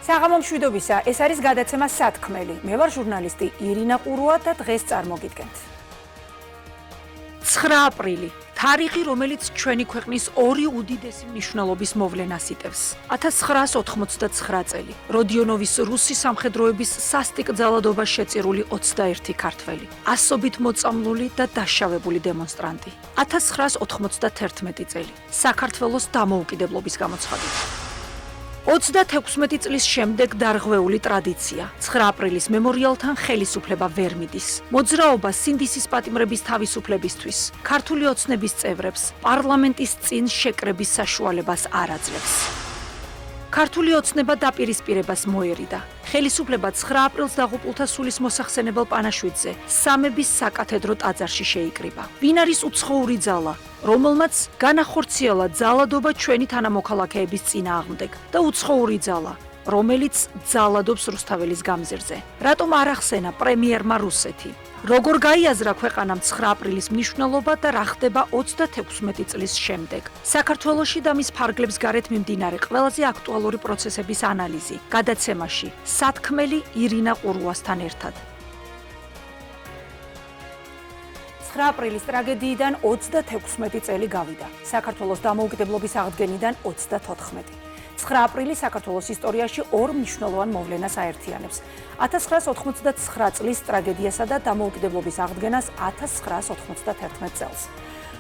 საღამო მშვიდობისა, ეს არის გადაცემა სათქმელი. მე ვარ ჟურნალისტი ირინა ყურუა და დღეს წარმოგიდგენთ. 9 აპრილი თარიღი, რომელიც ჩვენი ქვეყნის ორი უდიდესი მნიშვნელობის მოვლენას იტევს. 1989 წელი. როდიონოვის რუსი სამხედროების სასტიკ ძალადობას შეწირული 21 ქართველი. ასობით მოწამლული და დაშავებული დემონსტრანტი. 1991 წელი. საქართველოს დამოუკიდებლობის გამოცხადება. 36 წლის შემდეგ დარღვეული ტრადიცია. 9 აპრილის მემორიალთან ხელისუფლება ვერ მიდის. მოძრაობა სინდისის პატიმრების თავისუფლებისთვის, ქართული ოცნების წევრებს, პარლამენტის წინ შეკრების საშუალებას არ აძლევს. ქართული ოცნება დაპირისპირებას მოერიდა. ხელისუფლება 9 აპრილს დაღუპულთა სულის მოსახსენებელ პანაშვიდზე სამების საკათედრო ტაძარში შეიკრიბა. ვინ არის უცხოური ძალა, რომელმაც განახორციელა ძალადობა ჩვენი თანამოქალაქეების წინააღმდეგ და უცხოური ძალა, რომელიც ძალადობს რუსთაველის გამზირზე. რატომ არ ახსენა პრემიერმა რუსეთი? როგორ გაიაზრა ქვეყანამ 9 აპრილის მნიშვნელობა და რა ხდება 36 წლის შემდეგ? საქართველოში და მის ფარგლებს გარეთ მიმდინარე ყველაზე აქტუალური პროცესების ანალიზი გადაცემაში სათქმელი ირინა ყურუასთან ერთად. 9 აპრილის ტრაგედიიდან 36 წელი გავიდა. საქართველოს დამოუკიდებლობის აღდგენიდან 34. 9 აპრილი საქართველოს ისტორიაში ორ მნიშვნელოვან მოვლენას აერთიანებს. 1989 წლის ტრაგედიასა და დამოუკიდებლობის აღდგენას 1991 წელს.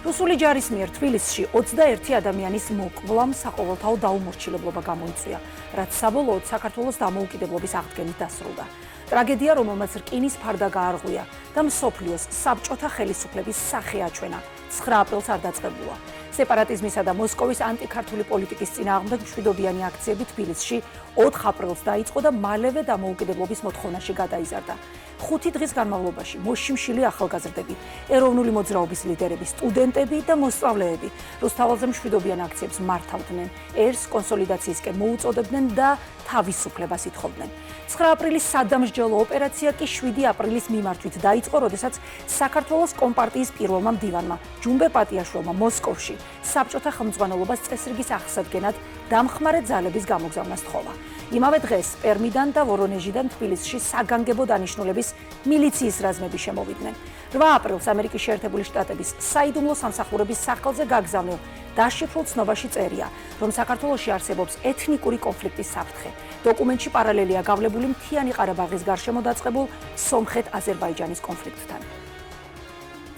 რუსული ჯარის მიერ თბილისში 21 ადამიანის მოკლამ საყოველთაო დაუმორჩილებლობა გამოიწვია, რაც საბოლოოდ საქართველოს დამოუკიდებლობის აღდგენით დასრულდა. ტრაგედია, რომელმაც რკინის ფარდა გაარღვია და მსოფლიოს საბჭოთა ხელისუფლების სახე აჩვენა, 9 აპრილს არ დაწყებულა. სეპარატიზმისა და მოსკოვის ანტიქართული პოლიტიკის წინააღმდეგ მშვიდობიანი აქციები თბილისში 4 აპრილს დაიწყო და მალევე დამოუკიდებლობის მოთხოვნაში გადაიზარდა. 5 დღის განმავლობაში მოშიმშილი ახალგაზრდები, ეროვნული მოძრაობის ლიდერები, სტუდენტები და მოსწავლეები რუსთაველზე მშვიდობიან აქციებს მართავდნენ, ერს კონსოლიდაციისკენ მოუწოდებდნენ და თავისუფლებას ითხოვდნენ. 9 აპრილის სადამსჯელო ოპერაცია კი 7 აპრილის მიმართვით დაიწყო, როდესაც საქართველოს კომპარტიის პირველმა მდივანმა ჯუმბერ პატიაშვილმა მოსკოვში საბჭოთა ხელმძღვანელობას წესრიგის აღსადგენად დამხმარე ძალების გამოგზავნას თხოვა. იმავე დღეს პერმიდან და ვორონეჟიდან თბილისში საგანგებო დანიშნულების მილიციის რაზმები შემოვიდნენ. 8 აპრილს ამერიკის შეერთებული შტატების საიდუმლო სამსახურების სახელზე გაგზავნილ დაშიფრულ ცნობაში წერია, რომ საქართველოში არსებობს ეთნიკური კონფლიქტის საფრთხე. დოკუმენტში პარალელია გავლებული მთიანი ყარაბაღის გარშემო დაწყებულ სომხეთ-აზერბაიჯანის კონფლიქტთან.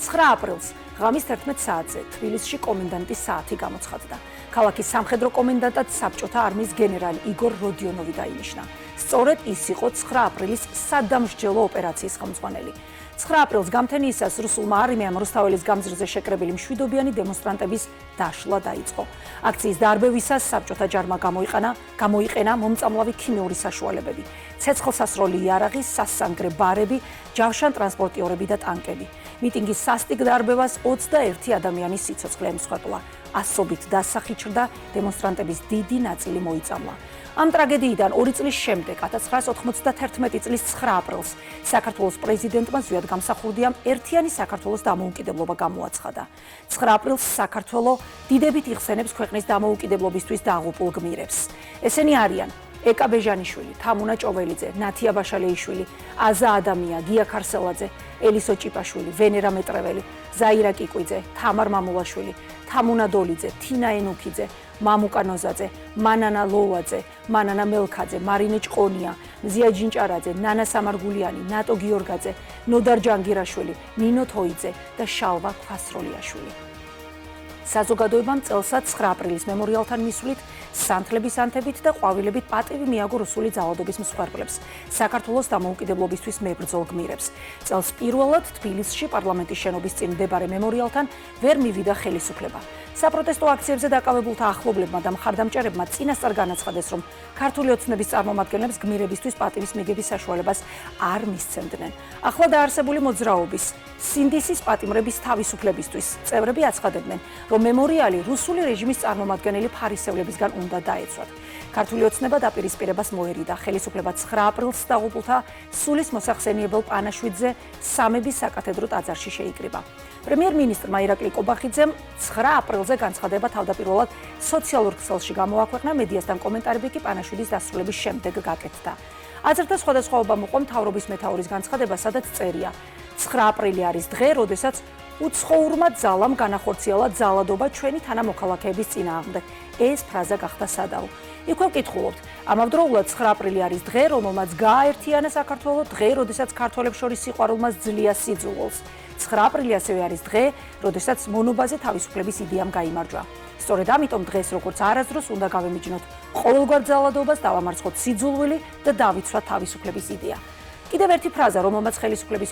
9 აპრილს ღამის 11 საათზე თბილისში კომენდანტის საათი გამოცხადდა. ქალაქის სამხედრო კომენდანტად საბჭოთა არმიის გენერალი იგორ როდიონოვი დაინიშნა. სწორედ ის იყო 9 აპრილის სადამსჯელო ოპერაციის ხელმძღვანელი. 9 აპრილს გამთენიისას რუსულმა არმიამ რუსთაველის გამზირზე შეკრებილი მშვიდობიანი დემონსტრანტების დაშლა დაიწყო. აქციის დარბევისას საბჭოთა ჯარმა გამოიყენა მომწამლავი ქიმიური საშუალებები, ცეცხლსასროლი იარაღი, სასანგრე ბარები, ჯავშან ტრანსპორტიორები და ტანკები. მიტინგის სასტიკ დარბევას 21 ადამიანის სიცოცხლე ემსხვერპლა. ასობით დასახი ჩრდა, დემონსტრანტების დიდი ნაწილი მოიწამლა. ამ ტრაგედიიდან 2 წლის შემდეგ, 1991 წლის 9 აპრილს, საქართველოს პრეზიდენტმა ზვიად გამსახურდიამ ერთიანი საქართველოს დამოუკიდებლობა გამოაცხადა. 9 აპრილს საქართველო დიდებით იხსენებს ქვეყნის დამოუკიდებლობისთვის დაღუპულ გმირებს. ესენი არიან ეკა ბეჟანიშვილი, თამუნა ჭოველიძე, ნათია ბაშალეიშვილი, აზა ადამია, გია ქარსელაძე, ელისო ჭიპაშვილი, ვენერა მეტრეველი, ზაირა კიკვიძე, თამარ მამულაშვილი, თამუნა დოლიძე, თინა ენუქიძე, მამუკა ნოზაძე, მანანა ლოვაძე, მანანა მელქაძე, მარინე ჭყონია, მზია ჯინჭარაძე, ნანა სამარგულიანი, ნატო გიორგაძე, ნოდარ ჯანგირაშვილი, ნინო თოიძე და შალვა ქვასროლიაშვილი. საზოგადოებამ წელსაც 9 აპრილის მემორიალთან მისვლით სანთლების ანთებით და ყვავილებით პატივი მიაგო რუსული ძალადობის მსხვერპლებს, საქართველოს დამოუკიდებლობისთვის მებრძოლ გმირებს. წელს პირველად თბილისში პარლამენტის შენობის წინ მდებარე მემორიალთან ვერ მივიდა ხელისუფლება. საპროტესტო აქციებზე დაკავებულთა ახლობლებმა და მხარდამჭერებმა წინასწარ განაცხადეს, რომ ქართული ოცნების წარმომადგენლებს გმირებისთვის პატივის მიღების საშუალებას არ მისცემდნენ. ახლა დაარსებული მოძრაობის სინდისის პატიმრების თავისუფლებისთვის წევრები აცხადებდნენ, რომ რომ მემორიალი რუსული რეჟიმის წარმომადგენელი ფარისევლებისგან უნდა დაეცვათ. ქართული ოცნება დაპირისპირებას მოერიდა. ხელისუფლება 9 აპრილს დაღუპულთა სულის მოსახსენიებელ პანაშვიდზე სამების საკათედრო ტაძარში შეიკრიბა. პრემიერ-მინისტრმა ირაკლი კობახიძემ 9 აპრილზე განცხადება თავდაპირველად სოციალურ ქსელში გამოაქვეყნა, მედიასთან კომენტარები კი პანაშვიდის დასრულების შემდეგ გაკეთდა. აზრთა სხვადასხვაობა მოყვა მთავრობის მეთაურის განცხადება, სადაც წერია: 9 აპრილი არის დღე, როდესაც უცხოურმა ძალამ განახორციელა ძალადობა ჩვენი თანამოქალაქეების წინააღმდეგ. ეს ფრაზა გახდა სადავო. იქვე ვკითხულობთ, ამავდროულად 9 აპრილი არის დღე, რომელმაც გააერთიანა საქართველო, დღე, როდესაც ქართველებს შორის სიყვარულმა ძლია სიძულვილს. 9 აპრილი ასევე არის დღე, როდესაც მონობაზე თავისუფლების იდეამ გაიმარჯვა. სწორედ ამიტომ დღეს, როგორც არასდროს, უნდა გავემიჯნოთ ყოველგვარ ძალადობას, დავამარცხოთ სიძულვილი და დავიცვათ თავისუფლების იდეა. კიდევ ერთი ფრაზა, რომელზეც ხელისუფლების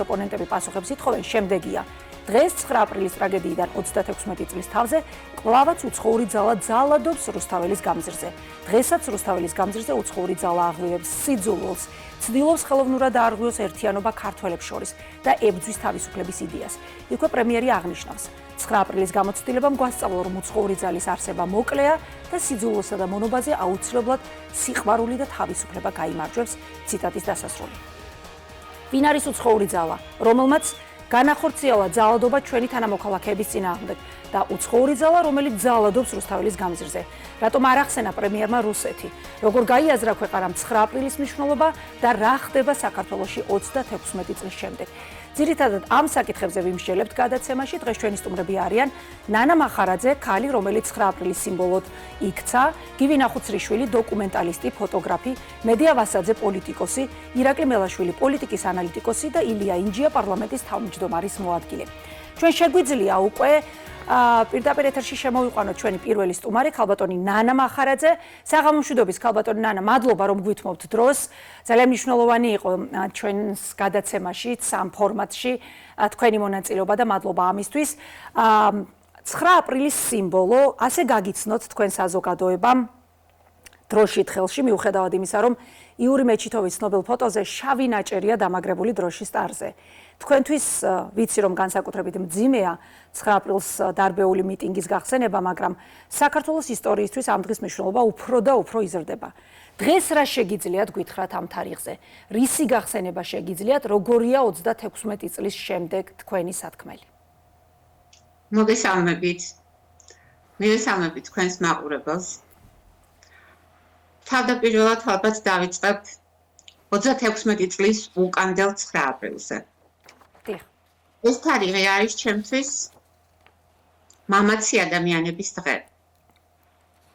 ოპონენტები პასუხებს ითხოვენ, შემდეგია: დღეს 9 აპრილის ტრაგედიიდან 36 წლის თავზე კვლავაც უცხოური ძალა ძალადობს რუსთაველის გამზირზე. დღესაც რუსთაველის გამზირზე უცხოური ძალა აღვივებს სიძულვილს, ცდილობს ხელოვნურად დაარღვიოს ერთიანობა ქართველებს შორის და ებრძვის თავისუფლების იდეას. იქვე პრემიერი აღნიშნავს: 9 აპრილის გამოცდილებამ გვასწავლა, რომ უცხოური ძალის არსება მოკლეა და სიძულვილსა და მონობაზე აუცილებლად სიყვარული და თავისუფლება გაიმარჯვებს. ციტატის დასასრული. ვინ არის უცხოური ძალა, რომელმაც განახორციელა ძალადობა ჩვენი თანამოქალაქეების წინააღმდეგ და უცხოური ძალა, რომელიც ძალადობს რუსთაველის გამზირზე? რატომ არ ახსენა პრემიერმა რუსეთი? როგორ გაიაზრა ქვეყანამ 9 აპრილის მნიშვნელობა და რა ხდება საქართველოში 36 წლის შემდეგ? ძირითადად ამ საკითხებზე ვიმსჯელებთ გადაცემაში. დღეს ჩვენი სტუმრები არიან ნანა მახარაძე, ქალი, რომელიც 9 აპრილის სიმბოლოდ იქცა, გივი ნახუცრიშვილი, დოკუმენტალისტი, ფოტოგრაფი, მედია ვასაძე, პოლიტიკოსი, ირაკლი მელაშვილი, პოლიტიკის ანალიტიკოსი და ილია ინჯია, პარლამენტის თავმჯდომარის მოადგილე. ჩვენ შეგვიძლია უკვე პირდაპირ ეთერში შემოვიყვანოთ ჩვენი პირველი სტუმარი, ქალბატონი ნანა მახარაძე. საღამო მშვიდობის, ქალბატონი ნანა, მადლობა რომ გვითმობთ დროს. ძალიან მნიშვნელოვანი იყო ჩვენს გადაცემაში, სამ ფორმატში თქვენი მონაწილეობა და მადლობა ამისთვის. 9 აპრილის სიმბოლო, ასე გაგიცნოთ თქვენ საზოგადოებამ დროშით ხელში, მიუხედავად იმისა, რომ იური მეჩითოვის ცნობილ ფოტოზე შავი ნაჭერია დამაგრებული დროშის ტარზე. თქვენთვის ვიცი, რომ განსაკუთრებით მძიმეა 9 აპრილს დარბეული მიტინგის გახსენება, მაგრამ საქართველოს ისტორიისთვის ამ დღის მნიშვნელობა უფრო და უფრო იზრდება. დღეს რა შეგიძლიათ გითხრათ ამ თარიღზე? რისი გახსენება შეგიძლიათ? როგორია 36 წლის შემდეგ თქვენი სათქმელი? მოგესალმებით თქვენს მაყურებელს. თავდაპირველად ალბათ დავიწყებ 36 წლის უკანდელ 9 აპრილზე. ეს თარიღი არის ჩემთვის მამაცი ადამიანების დღე.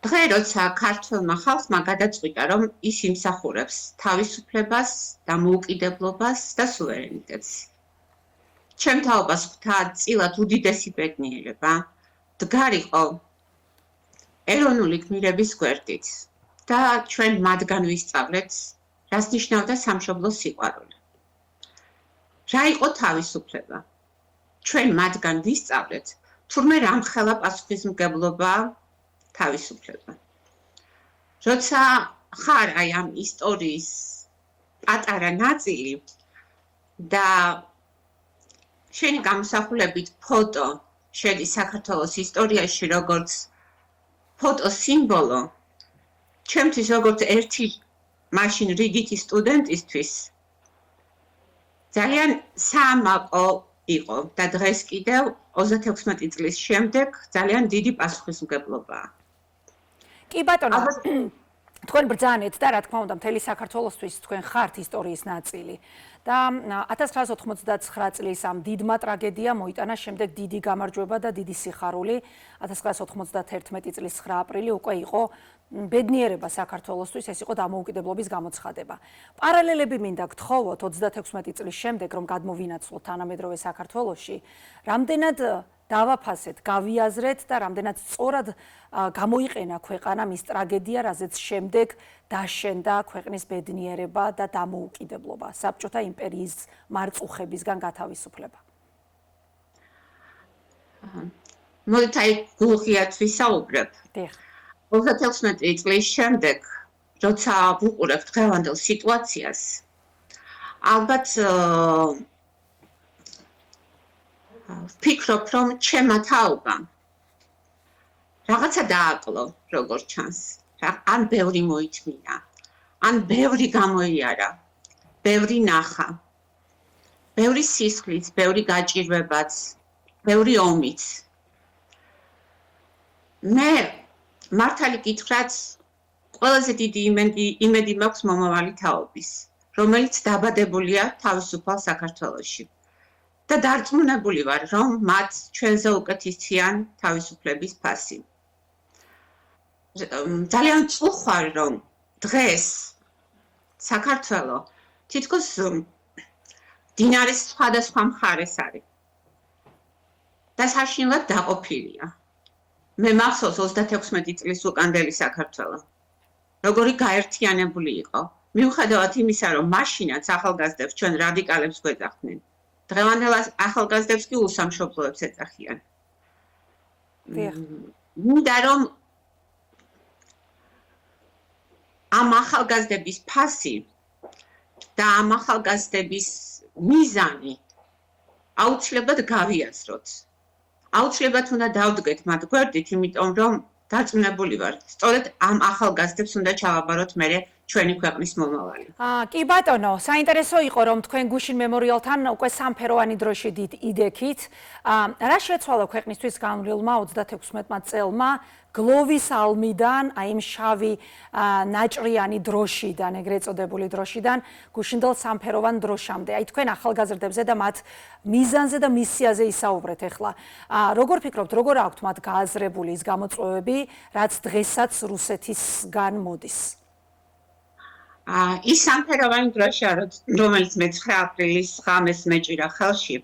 დღე, როცა ქართველმა ხალხმა გადაწყვიტა, რომ ის იმსახურებს თავისუფლებას, დამოუკიდებლობას და სუვერენიტეტს. ჩემ თაობას ღვთა წილად უდიდესი ბედნიერება დგარიყო ეროვნული გმირების გვერდით და ჩვენ მათგან ვისწავლეთ, რას ნიშნავდა სამშობლოს სიყვარული. რა იყო თავისუფლება? ჩვენ მათგან ვისწავლეთ, თურმე რამხელა პასუხისმგებლობა თავისუფლება. როცა ხარ აი ამ ისტორიის პატარა ნაწილი და შენი გამოსახულებით ფოტო შედის საქართველოს ისტორიაში როგორც ფოტო სიმბოლო, ჩემთვის როგორც ერთი მაშინ რიგითი სტუდენტისთვის ძალიან საამაყო იყო და დღეს კიდევ 36 წლის შემდეგ ძალიან დიდი პასუხისმგებლობაა. კი ბატონო, თქვენ ბრძანეთ და რა თქმა უნდა მთელი საქართველოსთვის თქვენ ხართ ისტორიის ნაწილი. და 1989 წლის ამ დიდმა ტრაგედიამ მოიტანა შემდეგ დიდი გამარჯვება და დიდი სიხარული. 1991 წლის 9 აპრილი უკვე იყო ბედნიერება საქართველოსთვის, ეს იყო დამოუკიდებლობის გამოცხადება. პარალელები მინდა გთხოვოთ 36 წლის შემდეგ, რომ გადმოვინაცვლოთ თანამედროვე საქართველოში, რამდენად დავაფასეთ, გავიაზრეთ და რამდენად სწორად გამოიყენა ქვეყანამ ის ტრაგედია, რაზეც შემდეგ დაშენდა ქვეყნის ბედნიერება და დამოუკიდებლობა, საბჭოთა იმპერიის მარწუხებისგან გათავისუფლება. მოდით აი გულღიათ ვისაუბრებ. 36 წლის შემდეგ, როცა ვუყურებ დღევანდელ სიტუაციას, ალბათ ვფიქრობ, რომ ჩემმა თაობამ რაღაცა დააკლო, როგორც ჩანს. ან ბევრი მოითმინა, ან ბევრი გამოიარა, ბევრი ნახა. ბევრი სისხლიც, ბევრი გაჭირვებაც, ბევრი ომიც. მე მართალი გითხრათ, ყველაზე დიდი იმედი მაქვს მომავალი თაობის, რომელიც დაბადებულია თავისუფალ საქართველოში. და დარწმუნებული ვარ, რომ მათ ჩვენზე უკეთისციან თავისუფლების ფასი. ძალიან წუხარ, რომ დღეს საქართველო თითქოს დინარის სხვადასხვა მხარეს არის. და საშინლად დაყოფილია. მე მახსოვს 36 წლის უკანდელი საქართველო. როგორი გაერთიანებული იყო. მიუხედავად იმისა, რომ მაშინაც ახალგაზრდებს ჩვენ რადიკალებს გვეძახდნენ. დღევანდელ ახალგაზრდებს კი უსამშობლოებს ეძახიან. მინდა რომ ამ ახალგაზრდების ფასი და ამ ახალგაზრდების მიზანი აუცილებლად გავიაზროთ. აუცილებლად უნდა დავდგეთ მათ გვერდით, იმიტომ რომ დარწმუნებული ვარ, სწორედ ამ ახალგაზრდებს უნდა ჩავაბაროთ მერე ჩვენი ქვეყნის მომავალი. კი ბატონო, საინტერესო იყო რომ თქვენ გუშინ მემორიალთან უკვე სამფეროვანი დროში იდექით. რა შეცვალა ქვეყნისთვის განვლილმა 36-მა წელმა გლოვის ალმიდან, აი იმ შავი ნაჭრიანი დროშიდან, ეგრეთ წოდებული დროშიდან, გუშინდელ სამფეროვან დროშამდე. აი თქვენ ახალგაზრდებზე და მათ მიზანზე და მისიაზე ისაუბრეთ ახლა. როგორ ფიქრობთ, როგორ აქვთ მათ გააზრებული ის გამოწვევები, რაც დღესაც რუსეთისგან მოდის? ის სამფეროვანი დროშა, რომელიც მე 9 აპრილის ღამეს მეჭირა ხელში,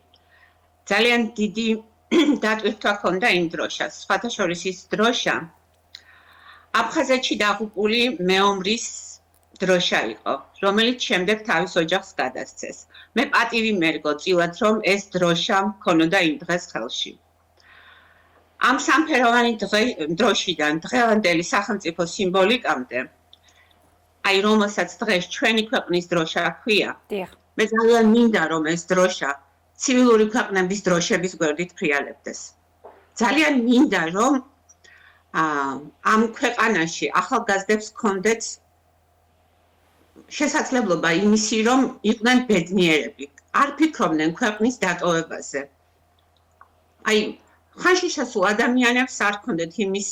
ძალიან დიდი დატვირთვა ჰქონდა იმ დროშას. სხვათა შორის ის დროშა აფხაზეთში დაღუპული მეომრის დროშა იყო, რომელიც შემდეგ თავის ოჯახს გადასცეს. მე პატივი მერგო წილად, რომ ეს დროშა მქონოდა იმ დღეს ხელში. ამ სამფეროვანი დროშიდან დღევანდელი სახელმწიფო სიმბოლიკამდე, აი რომელსაც დღეს ჩვენი ქვეყნის დროშა ჰქვია. მე ძალიან მინდა რომ ეს დროშა ცივილური ქვეყნების დროშების გვერდით ფრიალებდეს. ძალიან მინდა რომ ამ ქვეყანაში ახალგაზრდებს ჰქონდეთ შესაძლებლობა იმისი, რომ იყვნენ ბედნიერები, არ ფიქრობდნენ ქვეყნის დატოვებაზე. აი ხანში შესულ ადამიანებს არ ჰქონდეთ იმის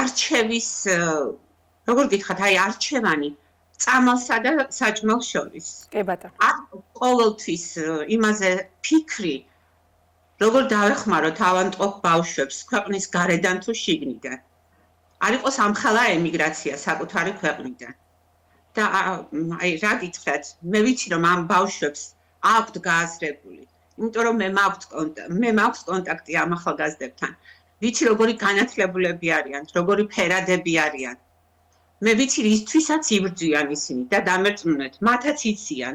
არჩევის, როგორ გითხრათ, აი არჩევანი წამალსა და საჭმელს შორის. კი ბატონო. არ ყოველთვის იმაზე ფიქრი, როგორ დავეხმაროთ ავანტყოფ ბავშვებს ქვეყნის გარედან თუ შიგნიდან. არ იყოს ამხელა ემიგრაცია საკუთარი ქვეყნიდან. და აი რა გითხრათ, მე ვიცი რომ ამ ბავშვებს აქვთ გააზრებული, იმიტომ რომ მე მაქვს კონტაქტი ამ ახალგაზრდებთან. ვიცი როგორი განათლებულები არიან, როგორი ფერადები არიან. მე ვიცი რისთვისაც იბრძვიან ისინი და დამერწმუნეთ, მათაც იციან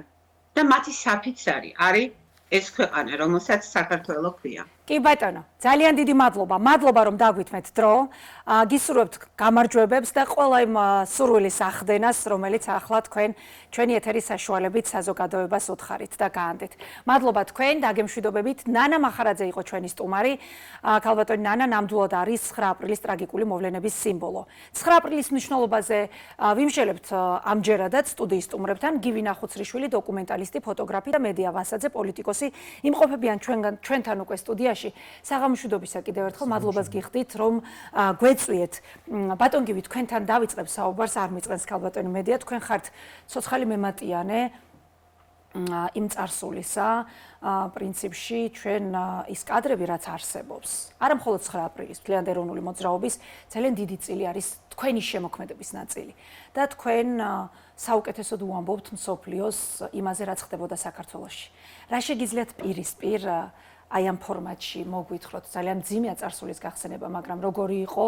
და მათი საფიცარი არის ეს ქვეყანა, რომელსაც საქართველო ქვია. კი ბატონო, ძალიან დიდი მადლობა. მადლობა რომ დაგვითმეთ დრო. გისურვებთ გამარჯვებებს და ყველა იმ სურვილის ახდენას, რომელიც ახლა თქვენ ჩვენი ეთერის საშუალებით საზოგადოებას უთხარით და გაანდეთ. მადლობა თქვენ, დაგემშვიდობებით. ნანა მახარაძე იყო ჩვენი სტუმარი. ქალბატონი ნანა ნამდვილად არის 9 აპრილის ტრაგიკული მოვლენების სიმბოლო. 9 აპრილის მნიშვნელობაზე ვიმშელებთ ამჯერადაც სტუდიის სტუმრებთან გივი ნახუცრიშვილი, დოკუმენტალისტი, ფოტოგრაფი და მედია ვასაძე, პოლიტიკოსი იმყოფებიან ჩვენთან უკვე სტუდიაში. საღამოშვიდობისა კიდევ ერთხელ მადლობას გიხდით, რომ გვეწვიეთ. ბატონ გივი, თქვენთან დავიწყებ საუბარს, არ მიწყენს ქალბატონი მედია, თქვენ ხართ ცოცხალი მემატიანე იმ წარსულისა, პრინციპში ჩვენ ის კადრები, რაც არსებობს. არა მხოლოდ 9 აპრილის მთლიანი ეროვნული მოძრაობის ძალიან დიდი წილი არის თქვენი შემოქმედების ნაწილი. და თქვენ საუკეთესოდ უამბობთ მსოფლიოს იმაზე, რაც ხდებოდა საქართველოში. რა შეგიძლიათ პირისპირ აი ამ ფორმატში მოგვითხროთ, ძალიან მძიმე წარსულის გახსენება, მაგრამ როგორი იყო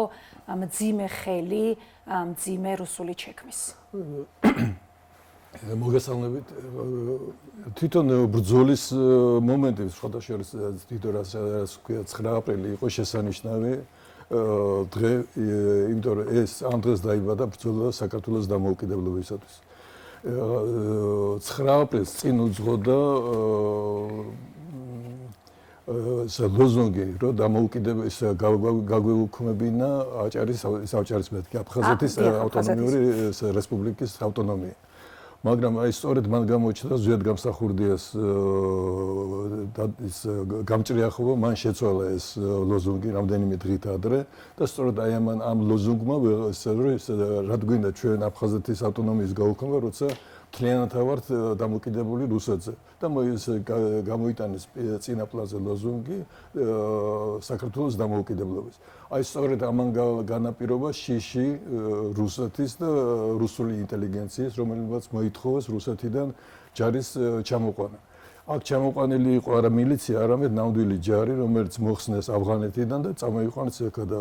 მძიმე ხელი, მძიმე რუსული ჩექმის. მოგესალმებით. თვითონ ბრძოლის მომენტი, სხვათა შორის თვითონ რაც ქვია 9 აპრილი იყო შესანიშნავი დღე, იმიტომ რომ ეს ამ დღეს დაიბადა ბრძოლა საქართველოს დამოუკიდებლობისათვის. 9 აპრილს წინ უძღოდა ლოზუნგი, რომ დამოუკიდებლობის გაგვეუქმებინა საჭარის მეთქი აფხაზეთის ავტონომიური რესპუბლიკის ავტონომია. მაგრამ აი სწორედ მან გამოჩნდა ზუსტად გამსახურდია ის გამჭრიახობა, მან შეცვალა ეს ლოზუნგი რამდენიმე დღით ადრე და სწორედ აი ამ ლოზუნგმა რად გვინდა ჩვენ აფხაზეთის ავტონომიის გაუქმება, როცა მთლიანად ვართ დამოუკიდებელი რუსეთზე და გამოიტანეს წინა პლანზე ლოზუნგი საქართველოს დამოუკიდებლობის. აი სწორედ ამან განაპირობა შიში რუსეთის და რუსული ინტელიგენციის, რომელსაც მოითხოვეს რუსეთიდან ჯარის ჩამოყვანა. აქ ჩამოყვანილი იყო არა მილიცია, არამედ ნამდვილი ჯარი, რომელიც მოხსნეს ავღანეთიდან და წამოიყვანეს ეხლა და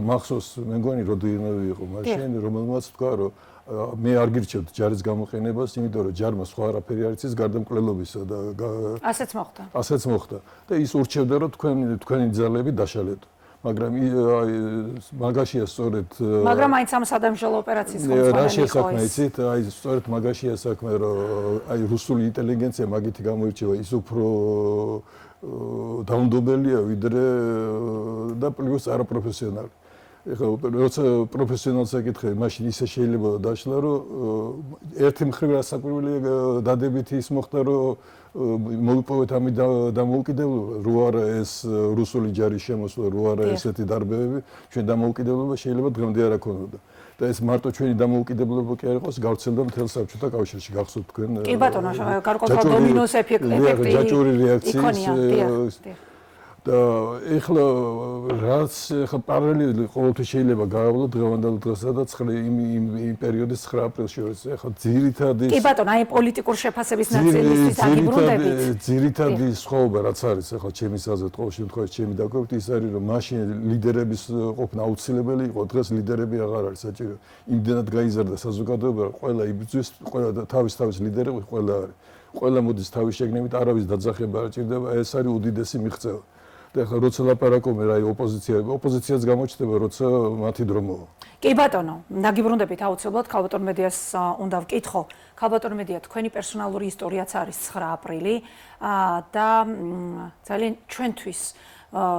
მახსოვს მე მგონი როდიონოვი იყო მაშინ, რომელმაც თქვა რომ მე არ გირჩევთ ჯარის გამოყენებას, იმიტომ რომ ჯარმა სხვა არაფერი არ იცის გარდა მკვლელობისა და ასეც მოხდა. ასეც მოხდა და ის ურჩევდა რომ თქვენი ძალები დაშალეთ. მაგრამ მაგაშია სწორედ მაგრამ აიც ამ სადამშრომლო ოპერაციის ხელმძღვანელი რა შესაქმე იცით აი სწორედ მაგაშია საქმე რომ აი რუსული ინტელიგენცია მაგითი გამოირჩევა ის უფრო დაუნდობელია ვიდრე და პლუს არაპროფესიონალი. ეხლა როცა პროფესიონალს აკითხე, მაშინ ისე შეიძლება დაშლა, რომ ერთი მხრივ რასაკვირველია დადებითი ის მოხდა, რომ მოვიპოვეთ ამი დამოუკიდებლობა, რო არა ეს რუსული ჯარის შემოსვლა, რო არა ესეთი დარბევები, ჩვენ დამოუკიდებლობა შეიძლება დღემდე არ აქონოდა. და ეს მარტო ჩვენი დამოუკიდებლობა კი არ იყოს, გავრცელდა მთელ საბჭოთა კავშირში, გახსოვთ თქვენ. კი ბატონო, გარკვეულ დომინოს ეფექტი ჯაჭვური რეაქციის და ეხლა რაც ეხლა პარალელურად ყოველთვის შეიძლება გავავლოთ დღევანდელ დღესა და იმ პერიოდის 9 აპრილს შორის. ეხლა ძირითადი კი ბატონო, აი პოლიტიკურ შეფასების ნაწილისთვის აგიბრუნდებით. ძირითადი სხვაობა რაც არის ეხლა ჩემი აზრით, ყოველ შემთხვევაში ჩემი დაკვირვებით ის არის, რომ მაშინ ლიდერების ყოფნა აუცილებელი იყო, დღეს ლიდერები აღარ არის საჭირო. იმდენად გაიზარდა საზოგადოება, რომ ყველა იბრძვის, ყველა თავის ლიდერები ყველა არის. ყველა მოდის თავის შეგნებით, არავის დაძახება არ ჭირდება, ეს არის უდიდესი მიღწევა. და ახლა როცა ლაპარაკობენ აი ოპოზიციაც გამოჩნდება, როცა მათი დრო მოვა. კი ბატონო, ნაგიბრუნდებით აუცილებლად ქალბატონ მედიას უნდა ვკითხო. ქალბატონ მედია, თქვენი პერსონალური ისტორიაც არის 9 აპრილი და ძალიან ჩვენთვის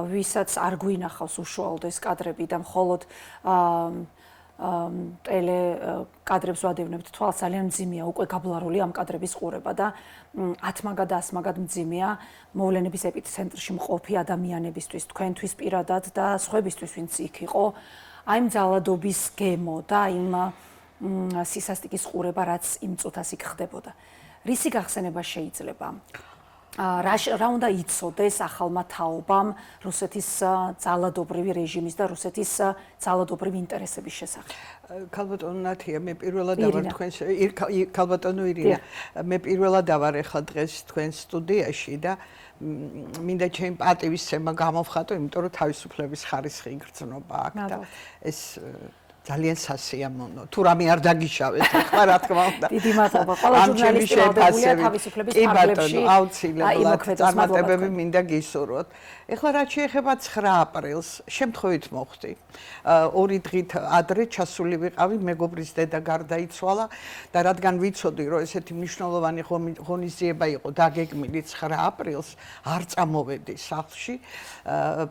ვისაც არ გვინახავს უშუალოდ ეს კადრები და მხოლოდ ტელე კადრებს ვადევნებთ, თვალს ძალიან მძიმეა უკვე გაბლარული ამ კადრების ყურება და 10 მაგად და 100 მაგად მძიმეა მოვლენების ეპიცენტრში მყოფი ადამიანებისთვის, თქვენთვის პირადად და სხვებისთვის, ვინც იქ იყო, აი ამ ძალადობის გემო და იმ სისასტიკის ყურება, რაც იმ წუთას იქ ხდებოდა. რისი გახსენება შეიძლება? რა უნდა იცოდეს ახალმა თაობამ რუსეთის ძალადობრივი რეჟიმის და რუსეთის ძალადობრივი ინტერესების შესახებ? ქალბატონო ნათია, მე პირველად დავარ თქვენს ქალბატონო ირინა, მე პირველად დავარ ახლა დღეს თქვენ სტუდიაში და მინდა ჩემი პატივისცემა გამოვხატო, იმიტომ რომ თავისუფლების ხარისხი იგრძნობა აქ და ეს ძალიან სასიამოვნო. თუ რამე არ დაგიშავეთ, ახლა რა თქმა უნდა. დიდი მადლობა. ყველა ჟურნალისტი ვალდებულია თავისუფლების ფარგლებში. აუცილებლად წარმატებები მინდა გისურვოთ. ეხლა რაც შეეხება 9 აპრილს, შემთხვევით მოხდი. 2 დღით ადრე ჩასული ვიყავი, მეგობრის დედა გარდაიცვალა და რადგან ვიცოდი, რომ ესეთი მნიშვნელოვანი ღონისძიება იყო დაგეგმილი 9 აპრილს, არ წამოვედი სახლში,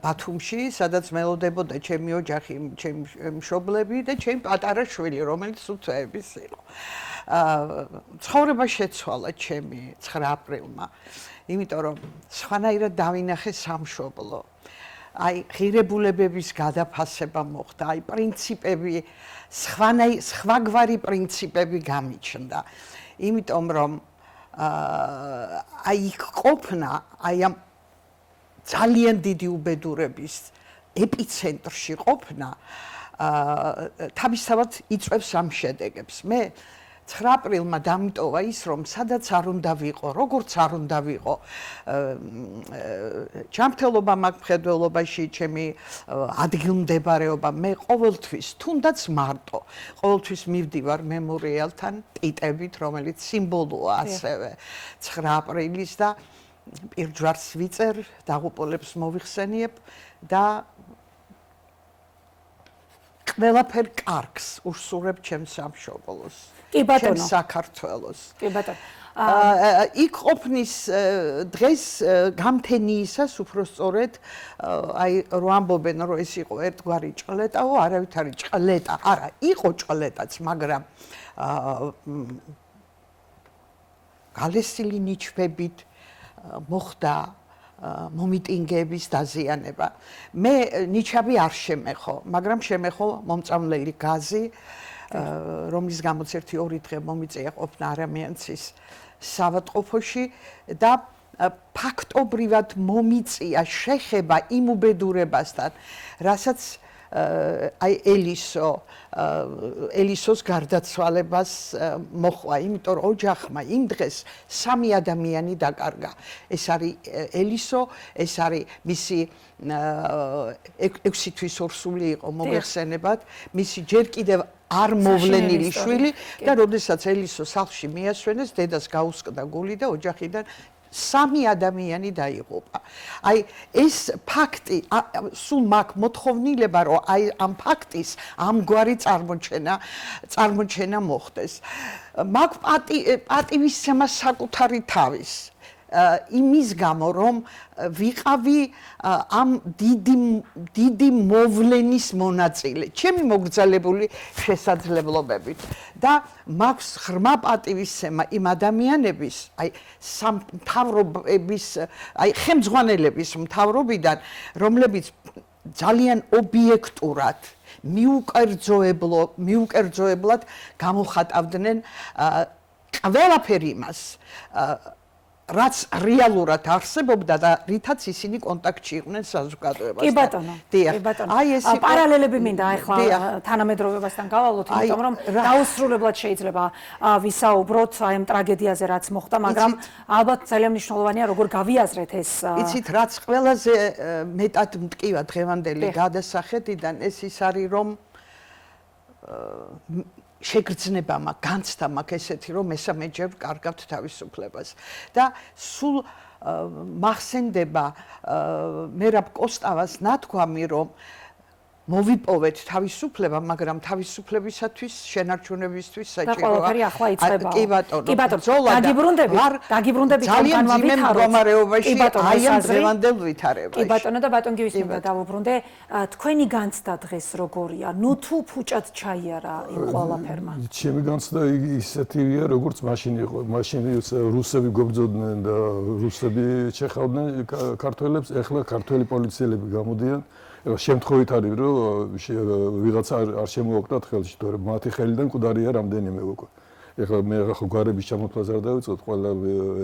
ბათუმში, სადაც მელოდებოდა ჩემი ოჯახი, ჩემი მშობლები და ჩემი პატარა შვილი, რომელიც უთვეების იყო. ცხოვრება შეცვალა ჩემი 9 აპრილმა. იმიტომ რომ სხვანაირად დავინახე სამშობლო. აი ღირებულებების გადაფასება მოხდა, აი პრინციპები, სხვაგვარი პრინციპები გამიჩნდა. იმიტომ რომ აი ყოფნა, აი ამ ძალიან დიდი უბედურების ეპიცენტრში ყოფნა თავისთავად იწვევს ამ შედეგებს. მე 9 აპრილმა დამიტოვა ის, რომ სადაც არ უნდა ვიყო, როგორც არ უნდა ვიყო, ჯანმრთელობა მაქვს მხედველობაში, ჩემი ადგილმდებარეობა, მე ყოველთვის, თუნდაც მარტო, ყოველთვის მივდივარ მემორიალთან ტიტებით, რომელიც სიმბოლოა ასევე 9 აპრილის და პირჯვარს ვიწერ, დაღუპულებს მოვიხსენიებ და ყველაფერ კარგს უსურვებ ჩემს სამშობლოს. კი ბატონო. საქართველოს. კი ბატონო. იქ ყოფნის დღეს გამთენიისას უფრო სწორედ აი რო ამბობენ რომ ეს იყო ერთგვარი ჭყლეტაო, არავითარი ჭყლეტა არა, იყო ჭყლეტაც, მაგრამ გალესილი ნიჩბებით მოხდა მომიტინგების დაზიანება. მე ნიჩაბი არ შემეხო, მაგრამ შემეხო მომწამლელი გაზი, რომლის გამოც 1-2 დღე მომიწია ყოფნა არამიანცის საავადმყოფოში და ფაქტობრივად მომიწია შეხება იმ უბედურებასთან, რასაც აი ელისოს გარდაცვალებას მოხვა, იმიტომ რომ ოჯახმა იმ დღეს 3 ადამიანი დაკარგა. ეს არის ელისო, ეს არის მისი 6 თვის ორსული იყო მოგეხსენებათ, მისი ჯერ კიდევ არ მოვლენილი შვილი და როდესაც ელისო სახლში მიასვენეს, დედას გაუსკდა გული და ოჯახიდან 3 ადამიანი დაიღუპა. აი ეს ფაქტი სულ მაგ მოთხოვნილება რომ აი ამ ფაქტის ამგვარი წარმოჩენა მოხდეს. მაგ პატივისცემა საკუთარი თავის იმის გამო რომ ვიყავი ამ დიდი მოვლენის მონაწილე, ჩემი მოგრძალებული შესაძლებლობებით და მაქვს ღრმა პატივისცემა იმ ადამიანების, აი სამთავრობების, აი ხელმძღვანელების მთავრობიდან, რომლებიც ძალიან ობიექტურად მიუკერძოებლად გამოხატავდნენ ყველაფერი იმას, რაც რეალურად არსებობდა და რითაც ისინი კონტაქტში იყვნენ საზოგადოებასთან. კი ბატონო. კი ბატონო. აი ეს პარალელები მინდა ახლა თანამედროვეობასთან გავალოთ, იმიტომ რომ დაუსრულებლად შეიძლება ვისაუბროთ აი ამ ტრაგედიაზე, რაც მოხდა, მაგრამ ალბათ ძალიან მნიშვნელოვანია როგორ გავიაზრეთ ეს. იცით, რაც ყველაზე მეტად მტკივა დღევანდელი გადასახედიდან, ეს ის არის, რომ შეგრძნება მაქვს, განცდა მაქვს ესეთი, რომ მესამეჯერ კარგავთ თავისუფლებას და სულ მახსენდება მერაბ კოსტავას ნათქვამი, რომ მოვიპოვეთ თავისუფლება, მაგრამ თავისუფლებისათვის შენარჩუნებისთვის საჭიროა. კი ბატონო, დაგიბრუნდებით ძალიან ძიმე მდგომარეობაში აი ამ დღევანდელ ვითარებაში. კი ბატონო და ბატონ გივის მინდა დავუბრუნდე, თქვენი განცდა დღეს როგორია? ნუ თუ ფუჭად ჩაიარა იმ ყველაფერმა. ჩემი განცდა ისეთია, როგორც მაშინ იყო. მაშინ რუსები გობრძოდნენ და რუსები ჩეხავდნენ ქართველებს, ეხლა ქართველი პოლიციელები გამოდიან. შემთხვევით არის რომ ვიღაცა არ შემოაკვდათ ხელში, თორემ მათი ხელიდან მკვდარია რამდენიმე უკვე. ეხლა მე ხო გარების ჩამოთვლას არ დავიწყოთ, ყველა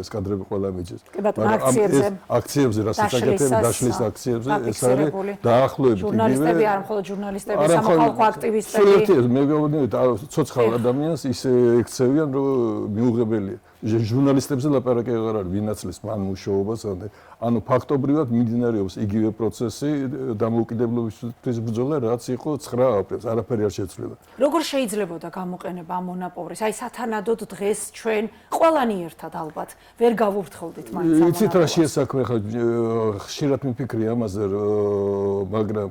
ესკადრები ყველა მიჯეს. მაგრამ აქციებზე რასაც აკეთებენ, დაშლის აქციებზე ეს არის დაახლოებით იგივე. ჟურნალისტები არ მხოლოდ ჟურნალისტები, სამოქალაქო აქტივისტები. მე გავიგებთ ცოცხალ ადამიანს ისე ექცევიან, რომ მიუღებელია. ჟურნალისტებზე ლაპარაკი აღარ არის, ვინაცლის მან მუშაობას, ანუ ფაქტობრივად მიმდინარეობს იგივე პროცესი დამოუკიდებლობისთვის ბრძოლა, რაც იყო 9 აპრილს, არაფერი არ შეცვლილა. როგორ შეიძლებოდა გამოყენება ამ მონაპოვრის? აი სათანადოდ დღეს ჩვენ ყველანი ერთად ალბათ ვერ გავუფრთხილდით მაინც ამ. იცით რა შეესაქმე, ხა ხშირად მიფიქრი ამაზე, მაგრამ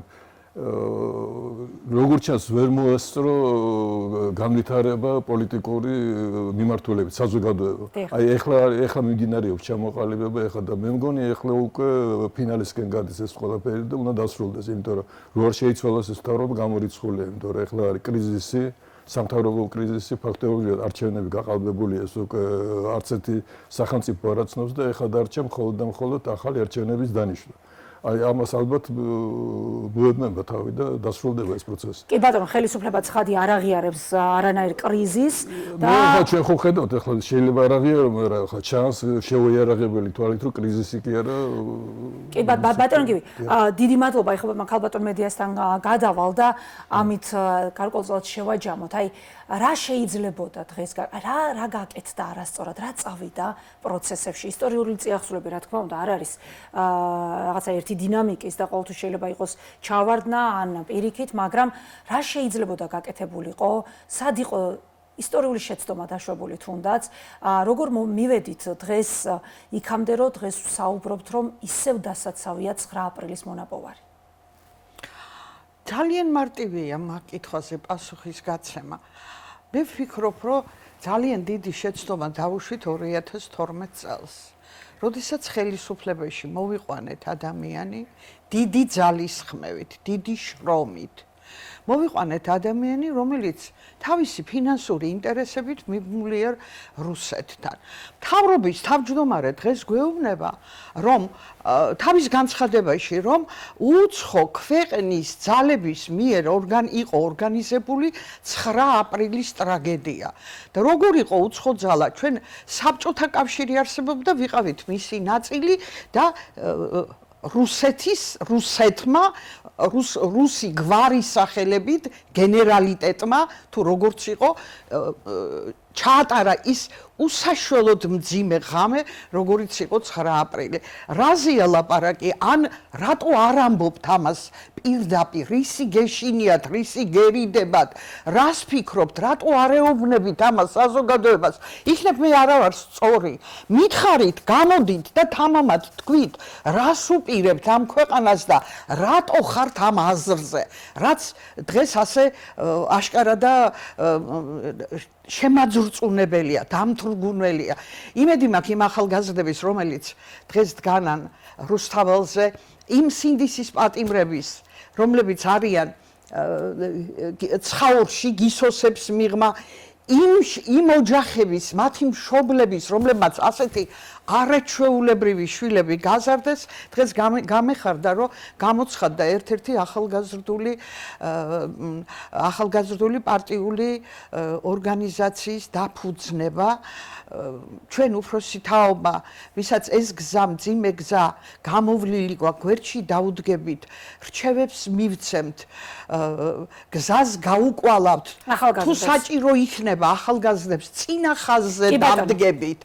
როგორც ჩანს ვერ მოასწრო განვითარება პოლიტიკური მიმართულებით საზოგადოება. აი ეხლა მიმდინარეობს ჩამოყალიბება, ეხლა და მე მგონი ეხლა უკვე ფინალისკენ გადის ეს ყველაფერი და უნდა დასრულდეს, იმიტომ რომ რო არ შეიცვალოს ეს მთავრობა გამორიცხულია, იმიტომ რომ ეხლა არის კრიზისი, სამთავრობო კრიზისი, ფაქტობრივად არჩევნები გაყალბებულია, ეს უკვე არც ერთი სახელმწიფო არ აცნობს და ეხლა დარჩა მხოლოდ და მხოლოდ ახალი არჩევნების დანიშვნა. აი ამას ალბათ მოედმება თავი და დასრულდება ეს პროცესი. კი ბატონო, ხელისუფლება ცხადი არ აღიარებს არანაირ კრიზისს და ხო ჩვენ ხო ხედავთ ახლა შეიძლება არ აღიარო, მაგრამ ახლა ჩანს შეუიარაღებელი თვალით რომ კრიზისი კი არა. კი ბატონო გივი, დიდი მადლობა, ეხლა ქალბატონ მედიასთან გადავალ და ამით გარკვეულწილად შევაჯამოთ. აი რა შეიძლებოდა დღეს რა გაკეთდა არასწორად, რა წავიდა პროცესებში, ისტორიული წიაღსულები რა თქმა უნდა არ არის რაღაცა ერთი დინამიკის და ყოველთვის შეიძლება იყოს ჩავარდნა ან პირიქით, მაგრამ რა შეიძლებოდა გაკეთებულიყო, სად იყო ისტორიული შეცდომა დაშვებული თუნდაც, როგორ მივედით დღეს იქამდე რომ დღეს ვსაუბრობთ რომ ისევ დასაცავია 9 აპრილის მონაპოვარი. ძალიან მარტივია მაგ კითხვაზე პასუხის გაცემა. მე ვფიქრობ, რომ ძალიან დიდი შეცდომა დავუშვით 2012 წელს. როდესაც ხელისუფლებაში მოვიყვანეთ ადამიანი დიდი ძალისხმევით, დიდი შრომით. მოვიყვანეთ ადამიანი, რომელიც თავისი ფინანსური ინტერესებით მიბმულია რუსეთთან. მთავრობის თავმჯდომარე დღეს გვეუბნება, რომ თავის განცხადებაში, რომ უცხო ქვეყნის ძალების მიერ იყო ორგანიზებული 9 აპრილის ტრაგედია. და როგორ იყო უცხო ძალა? ჩვენ საბჭოთა კავშირი არსებობდა, ვიყავით მისი ნაწილი და რუსი გვარის სახელებით გენერალიტეტმა თუ როგორც იყო ჩაატარა ის უსაშველოდ მძიმე ღამე, როგორიც იყო 9 აპრილი. რაზეა ლაპარაკი? ან რატო არ ამბობთ ამას პირდაპირ? რისი გეშინიათ, რისი გერიდებათ? რას ფიქრობთ? რატო არ ეუბნებით ამას საზოგადოებას? იქნებ მე არა ვარ სწორი. მითხარით, გამოდით და თამამად თქვით, რას უპირებთ ამ ქვეყანას და რატო ხართ ამ აზრზე? რაც დღეს ასე აშკარა და შემაძრწუნებელია, დამთრგუნველია. იმედი მაქვს იმ ახალგაზრდების, რომელიც დღეს დგანან რუსთაველზე, იმ სინდისის პატიმრების, რომლებიც არიან ცხაურში გისოსებს მიღმა, იმ ოჯახების, მათი მშობლების, რომლებმაც ასეთი არაჩვეულებრივი შვილები გაზარდეს, დღეს გამეხარდა, რომ გამოცხადდა ერთ-ერთი ახალგაზრდული პარტიული ორგანიზაციის დაფუძნება. ჩვენ უფროსი თაობა, ვისაც ეს გზა, მძიმე გზა გამოვლილი გვაქვს, გვერდში დაუდგებით, რჩევებს მივცემთ, გზას გაუკვალავთ. თუ საჭირო იქნება ახალგაზრდებს წინა ხაზზე დავდგებით.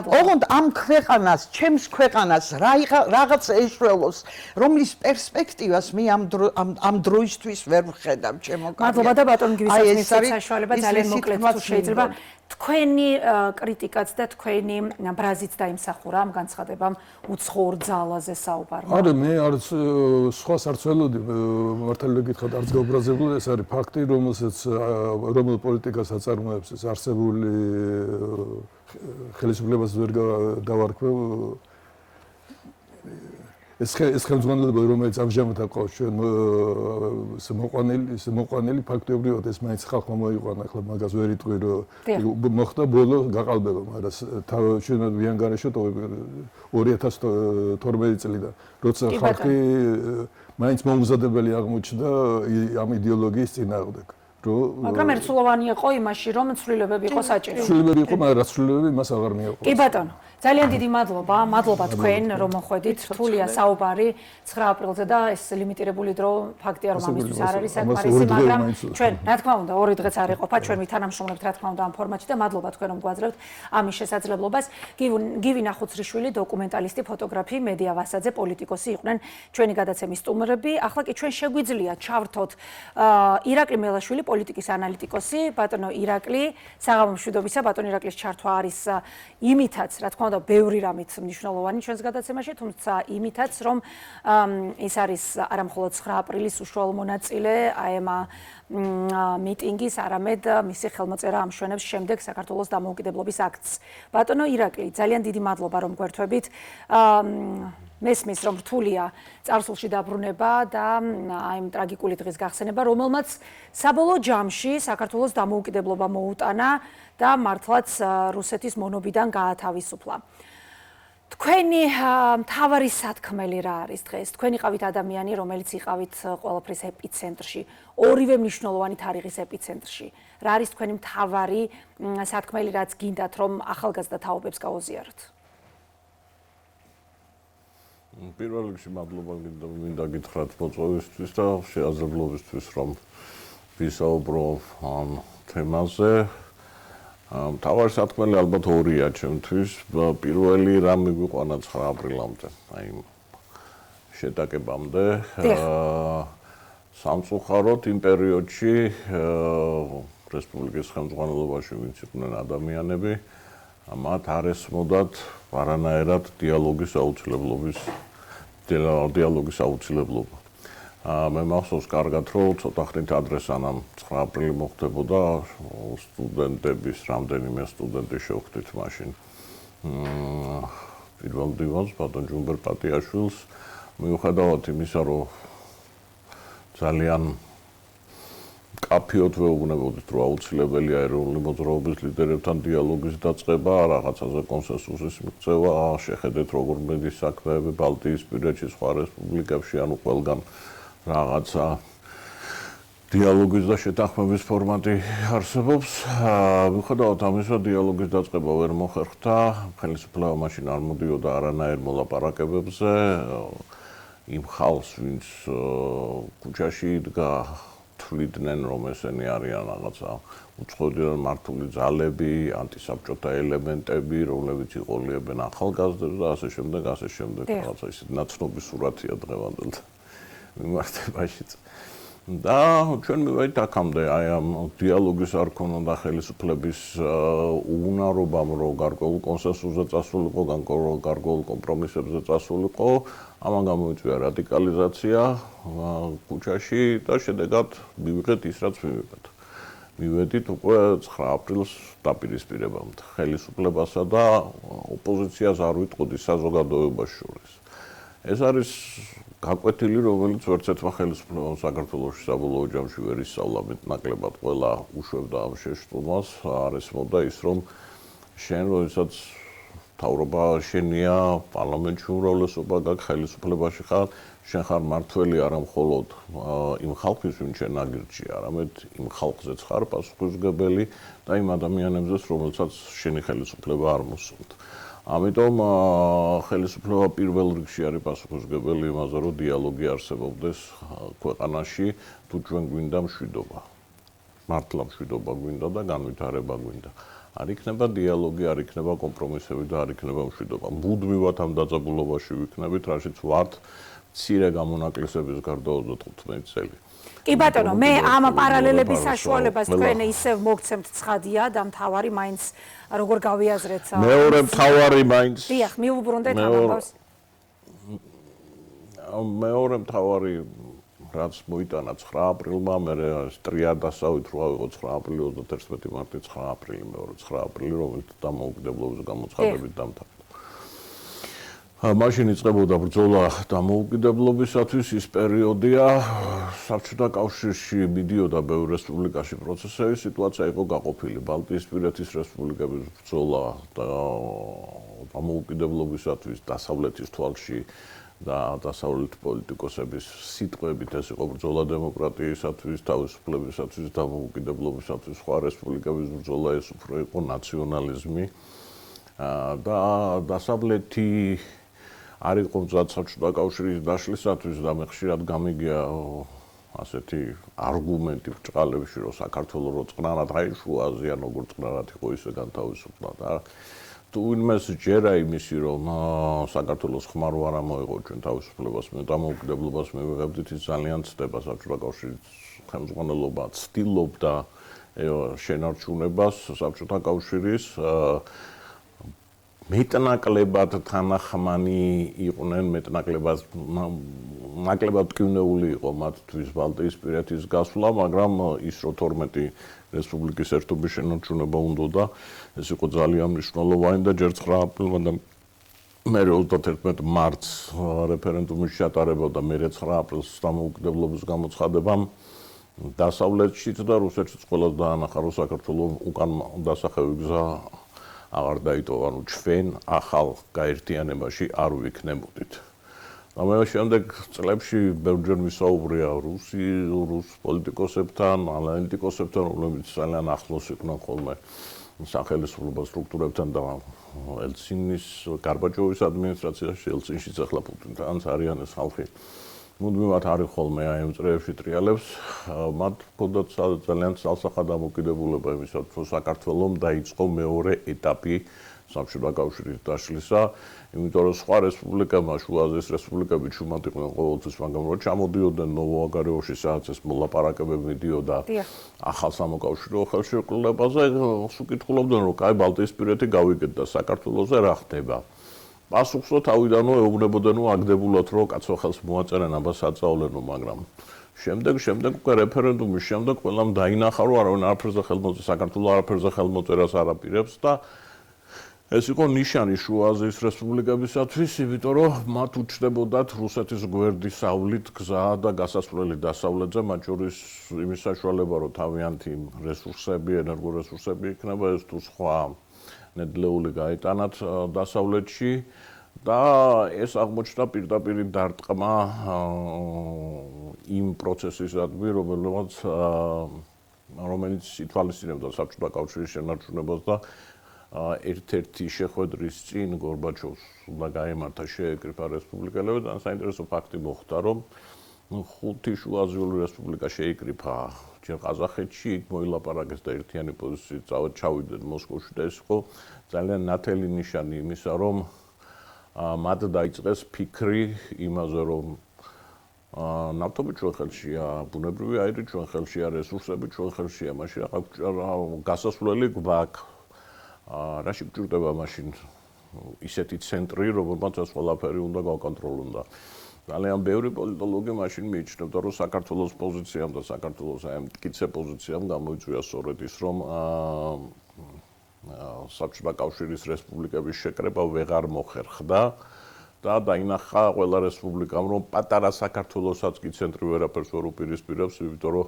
ოღონდ ამ ქვეყანას, ჩემს ქვეყანას რაღაც ეშველოს, რომლის პერსპექტივას მე ამ დროისთვის ვერ ვხედავ, ჩემო კარგია. მადლობა და ბატონო გივისწრებით საშუალება ძალიან მოკლედ თუ შეიძლება. თქვენი კრიტიკაც და თქვენი ბრაზიც დაიმსახურა ამ განცხადებამ უცხოურ ძალაზე საუბარმა. არა, მე არც სხვას არც ველოდი, მართალი გითხრათ, არც გაუბრაზებული, ეს არის ფაქტი, რომელ პოლიტიკას აწარმოებს ეს არსებული ხელისუფლებას ვერ დავარქვევ. ეს ხელმძღვანელობა, რომელიც ამჟამად აქვს ჩვენ მოყვანილი ფაქტობრივად ეს მაინც ხალხმა მოიყვანა, ახლა მაგას ვერ იტყვი, რომ მოხდა ბოლო გაყალბება, მაგრამ ჩვენ ვიანგარიშოთ 2012 წლიდან, როცა ხალხი მაინც მომზადებელი აღმოჩნდა ამ იდეოლოგიის წინააღმდეგ. მაგრამ ერთსულოვანი იყო იმაში, რომ ცვლილებები იყო საჭირო. ცვლილებები იყო, მაგრამ რაც ცვლილებები მას აღარ მიაყო. კი ბატონო, ძალიან დიდი მადლობა. მადლობა თქვენ, რომ მოხვედით. რთულია საუბარი 9 აპრილზე და ეს ლიმიტირებული დრო ფაქტია, რომ ამისთვის არ არის საკმარისი, მაგრამ ჩვენ, რა თქმა უნდა, 2 დღეც არ იყოფა, ჩვენ ვითანამშრომლებთ, რა თქმა უნდა, ამ ფორმატში და მადლობა თქვენ, რომ გვაძლევთ ამის შესაძლებლობას. გივი ნახუცრიშვილი, დოკუმენტალისტი, ფოტოგრაფი, მედია ვასაძე, პოლიტიკოსი იყვნენ ჩვენი გადაცემის სტუმრები. ახლა კი ჩვენ შეგვიძლია ჩავრთოთ ირაკლი მელაშვილი, პოლიტიკის ანალიტიკოსი, ბატონო ირაკლი, საღამო მშვიდობისა, ბატონო ირაკლის ჩართვა არის იმითაც, რა თქმა უნდა, ბევრი რამით მნიშვნელოვანი ჩვენს გადაცემაში, თუმცა იმითაც, რომ ეს არის არა მხოლოდ 9 აპრილის უშუალო მონაწილე აემა მიტინგის, არამედ მისი ხელმოწერა ამშვენებს შემდეგ საქართველოს დამოუკიდებლობის აქტს. ბატონო ირაკლი, ძალიან დიდი მადლობა, რომ გვერთვებით. მესმის, რომ რთულია წარსულში დაბრუნება და აი ამ ტრაგიკული დღის გახსენება, რომელმაც საბოლოო ჯამში საქართველოს დამოუკიდებლობა მოუტანა და მართლაც რუსეთის მონობიდან გაათავისუფლა. თქვენი მთავარი სათქმელი რა არის დღეს? თქვენ იყავით ადამიანი, რომელიც იყავით ყველაფრის ეპიცენტრში, ორივე მნიშვნელოვანი თარიღის ეპიცენტრში. რა არის თქვენი მთავარი სათქმელი, რაც გინდათ, რომ ახალგაზრდა თაობებს გაუზიაროთ? პირველ რიგში მადლობა მინდა გითხრათ მოწვევისთვის და შეაძლებლობისთვის, რომ ვისაუბრო ამ თემაზე. მთავარი სათქმელი ალბათ ორია ჩემთვის. პირველი რამ მიგვიყვანა 9 აპრილამდე, აი შეტაკებამდე. სამწუხაროდ იმ პერიოდში რესპუბლიკის ხელმძღვანელობაში ვინც იყვნენ ადამიანები, მათ არ ესმოდათ არანაირად დიალოგის აუცილებლობა. მე მახსოვს კარგად, რომ ცოტა ხნით ადრე სანამ 9 აპრილი მოხდებოდა, სტუდენტების რამდენიმე სტუდენტი შევხვდით მაშინ. პირველ დივანს ბატონ ჯუმბერ პატიაშვილს მიუხედავად იმისა, რომ ძალიან კაფეოდ ვეუბნებოდით, რომ აუცილებელია ეროვნული მოძრაობის ლიდერებთან დიალოგის დაწყება, რაღაცაზე კონსენსუსის მიღწევა, შეხედეთ როგორ მედის საქმეები ბალტიისპირეთში, სხვა რესპუბლიკებში, ანუ ყველგან რაღაცა დიალოგის და შეთანხმების ფორმატი არსებობს. მიუხედავად ამისა, დიალოგის დაწყება ვერ მოხერხდა, ხელისუფლება მაშინ არ მოდიოდა არანაირ მოლაპარაკებებზე. იმ ხალხს, ვინც ქუჩაში იდგა, თვლიდნენ, რომ ესენი არიან რაღაცა უცხოეთიდან მართული ძალები, ანტისაბჭოთა ელემენტები, რომლებიც იყოლიებენ ახალგაზრდებს და ასე შემდეგ, რაღაცა ისეთი ნაცნობი სურათია დღევანდელ მიმართებაშიც. და ჩვენ მივედით აქამდე, აი ამ დიალოგის არ ქონა და ხელისუფლების უუნარობამ, რომ გარკვეულ კონსენსუსზე წასულიყო, გარკვეულ კომპრომისებზე წასულიყო, ამან გამოიწვია რადიკალიზაცია ქუჩაში და შედეგად მივიღეთ ის, რაც მივიღეთ. მივედით უკვე 9 აპრილს დაპირისპირებამდე ხელისუფლებასა და ოპოზიციას არ ვიტყოდი საზოგადოებას შორის. ეს არის გაკვეთილი, რომელიც ვერც ერთმა ხელისუფლებამ საქართველოში საბოლოო ჯამში ვერ ისწავლა მეტნაკლებად ყველა უშვებდა ამ შეშტომას, არ ესმოდა ის, რომ შენ როდესაც მთავრობა შენია, პარლამენტში უმრავლესობა გაქვს, ხელისუფლებაში ხარ, შენ ხარ მართველი არა მხოლოდ იმ ხალხის, ვინც შენ ნაგირჩია, არამედ იმ ხალხზეც ხარ პასუხისმგებელი და იმ ადამიანებზეც, რომელსაც შენი ხელისუფლება არ მოსწონთ. ამიტომ ხელისუფლება პირველ რიგში არის პასუხისმგებელი იმაზე, რომ დიალოგი არსებობდეს ქვეყანაში, თუ ჩვენ გვინდა მშვიდობა. მართლა მშვიდობა გვინდა და განვითარება გვინდა. არ იქნება დიალოგი, არ იქნება კომპრომისები და არ იქნება მშვიდობა. მუდმივად ამ დაძაბულობაში ვიქნებით, რაშიც ვართ მცირე გამონაკლისების გარდა 35 წელი. კი ბატონო, მე ამ პარალელების საშუალებას თქვენ ისევ მოგცემთ ცხადია და მთავარი მაინც როგორ გავიაზრეთ მეორე მთავარი მაინც დიახ, მიუბრუნდეთ ამბავს. მეორე მთავარი რაც მოიტანა 9 აპრილმა, მე ტრიადასავით რო ავიღო 9 აპრილი, 31 მარტი, 9 აპრილი, მეორე 9 აპრილი, რომელიც დამოუკიდებლობის გამოცხადებით დამთავრდა. მაშინ იწყებოდა ბრძოლა დამოუკიდებლობისათვის, ის პერიოდია, საბჭოთა კავშირში მიდიოდა ბევრ რესპუბლიკაში პროცესები, სიტუაცია იყო გაყოფილი. ბალტიისპირეთის რესპუბლიკების ბრძოლა დამოუკიდებლობისათვის დასავლეთის თვალში და დასავლეთ პოლიტიკოსების სიტყვებით ეს იყო ბრძოლა დემოკრატიისათვის, თავისუფლებისათვის, დამოუკიდებლობისათვის, სხვა რესპუბლიკების ბრძოლა ეს უფრო იყო ნაციონალიზმი და დასავლეთი არ იყო მზად საბჭოთა კავშირის დაშლისათვის და მე ხშირად გამიგია ასეთი არგუმენტი ბრჭყალებში, რომ საქართველოს რო წყნარად აიშუა აზიან, როგორ წყნარად იყო ისე განთავისუფლა და თუ ვინმეს ჯერა იმისი, რომ საქართველოს ხმარო არ მოიღო ჩვენ თავისუფლებას, მე დამოუკიდებლობას მივიღებდით, ის ძალიან ცდება საბჭოთა კავშირის ხელმძღვანელობა ცდილობდა შენარჩუნებას საბჭოთა კავშირის მეტნაკლებად თანახმანი იყვნენ, ნაკლებად ტკივნეული იყო მათთვის ბალტიისპირეთის გასვლა, მაგრამ ის რო 12 რესპუბლიკის ერთობის შენარჩუნება უნდოდა, ეს იყო ძალიან მნიშვნელოვანი და ჯერ 9 აპრილმა და მე 31 მარტს რეფერენდუმის ჩატარება და მე 9 აპრილს დამოუკიდებლობის გამოცხადებამ დასავლეთშიც და რუსეთშიც ყველას დაანახა, რომ საქართველოს უკან დასახევი გზა აღარ დაიტოვა, ანუ ჩვენ ახალ გაერთიანებაში არ ვიქნებოდით. და მე შემდეგ წლებში ბევრჯერ ვისაუბრია რუს პოლიტიკოსებთან, ანალიტიკოსებთან, რომლებიც ძალიან ახლოს იყვნენ ხოლმე სახელმწიფო სტრუქტურებთან და ელცინის, გარბაჩოვის ადმინისტრაციაში, ელცინშიც ახლა პუტინთან არიან ეს ხალხი. მუდმივად არის ხოლმე აი ამ წრეებში ტრიალებს, მათ ჰქონდათ ძალიან ცალსახა დამოკიდებულება იმისათვის, რომ საქართველოს დაიწყო მეორე ეტაპი საბჭოთა კავშირის დაშლისა, იმიტომ რომ სხვა რესპუბლიკებმა, შუა აზიის რესპუბლიკები ჩუმად იყვნენ ყოველთვის, მაგრამ რომ ჩამოდიოდნენ ნოვოაგარეოში, სადაც ეს მოლაპარაკებები მიდიოდა ახალ სამოკავშირო ხელშეკრულებაზე, უკითხულობდნენ, რომ კაი ბალტიისპირეთი გავიგეთ და საქართველოსზე რა ხდება. პასუხსო თავიდანვე ეუბნებოდნენ აგდებულად რომ კაცო ხელს მოაწერენ აბას აწავლენო მაგრამ შემდეგ უკვე რეფერენდუმის შემდეგ ყველამ დაინახა რომ არავინ არაფერზე საქართველოს არაფერზე ხელმოწერას არ აპირებს და ეს იყო ნიშანი შუა აზიის რესპუბლიკებისათვის, იმიტომ რომ მათ უჩნდებოდათ რუსეთის გვერდისავლით გზა და გასასვლელი დასავლეთზე, მათ შორის იმის საშუალება, რომ თავიანთი რესურსები, ენერგორესურსები იქნება ეს თუ სხვა ნედლეული გაეტანათ დასავლეთში და ეს აღმოჩნდა პირდაპირ დარტყმა იმ პროცესისადმი, რომელიც ითვალისწინებდა საბჭოთა კავშირის შენარჩუნებას და ერთ-ერთი შეხვედრის წინ გორბაჩოვს უნდა გაემართა შეეკრიფა რესპუბლიკელები და საინტერესო ფაქტი მოხდა რომ ხუთი შუააზიული რესპუბლიკა შეიკრიფა ჯერ ყაზახეთში იქ მოილაპარაკეს და ერთიანი პოზიციით ჩავიდნენ მოსკოვში და ეს იყო ძალიან ნათელი ნიშანი იმისა რომ მათ დაიწყეს ფიქრი იმაზე რომ ნავთობი ჩვენ ხელშია, ბუნებრივი აირი ჩვენ ხელშია, რესურსები ჩვენ ხელშია, მაშინ გასასვლელი გვაქვს რაში გჭირდება მაშინ ისეთი ცენტრი, რომელმაც ეს ყველაფერი უნდა გავკონტროლონ და ძალიან ბევრი პოლიტოლოგი მაშინ მიიჩნევდა, რომ საქართველოს პოზიციამ და საქართველოს აი მტკიცე პოზიციამ გამოიწვია სწორედ ის, რომ საბჭოთა კავშირის რესპუბლიკების შეკრება ვეღარ მოხერხდა და დაინახა ყველა რესპუბლიკამ, რომ პატარა საქართველოსაც კი ცენტრი ვერაფერს ვერ უპირისპირებს, იმიტომ რომ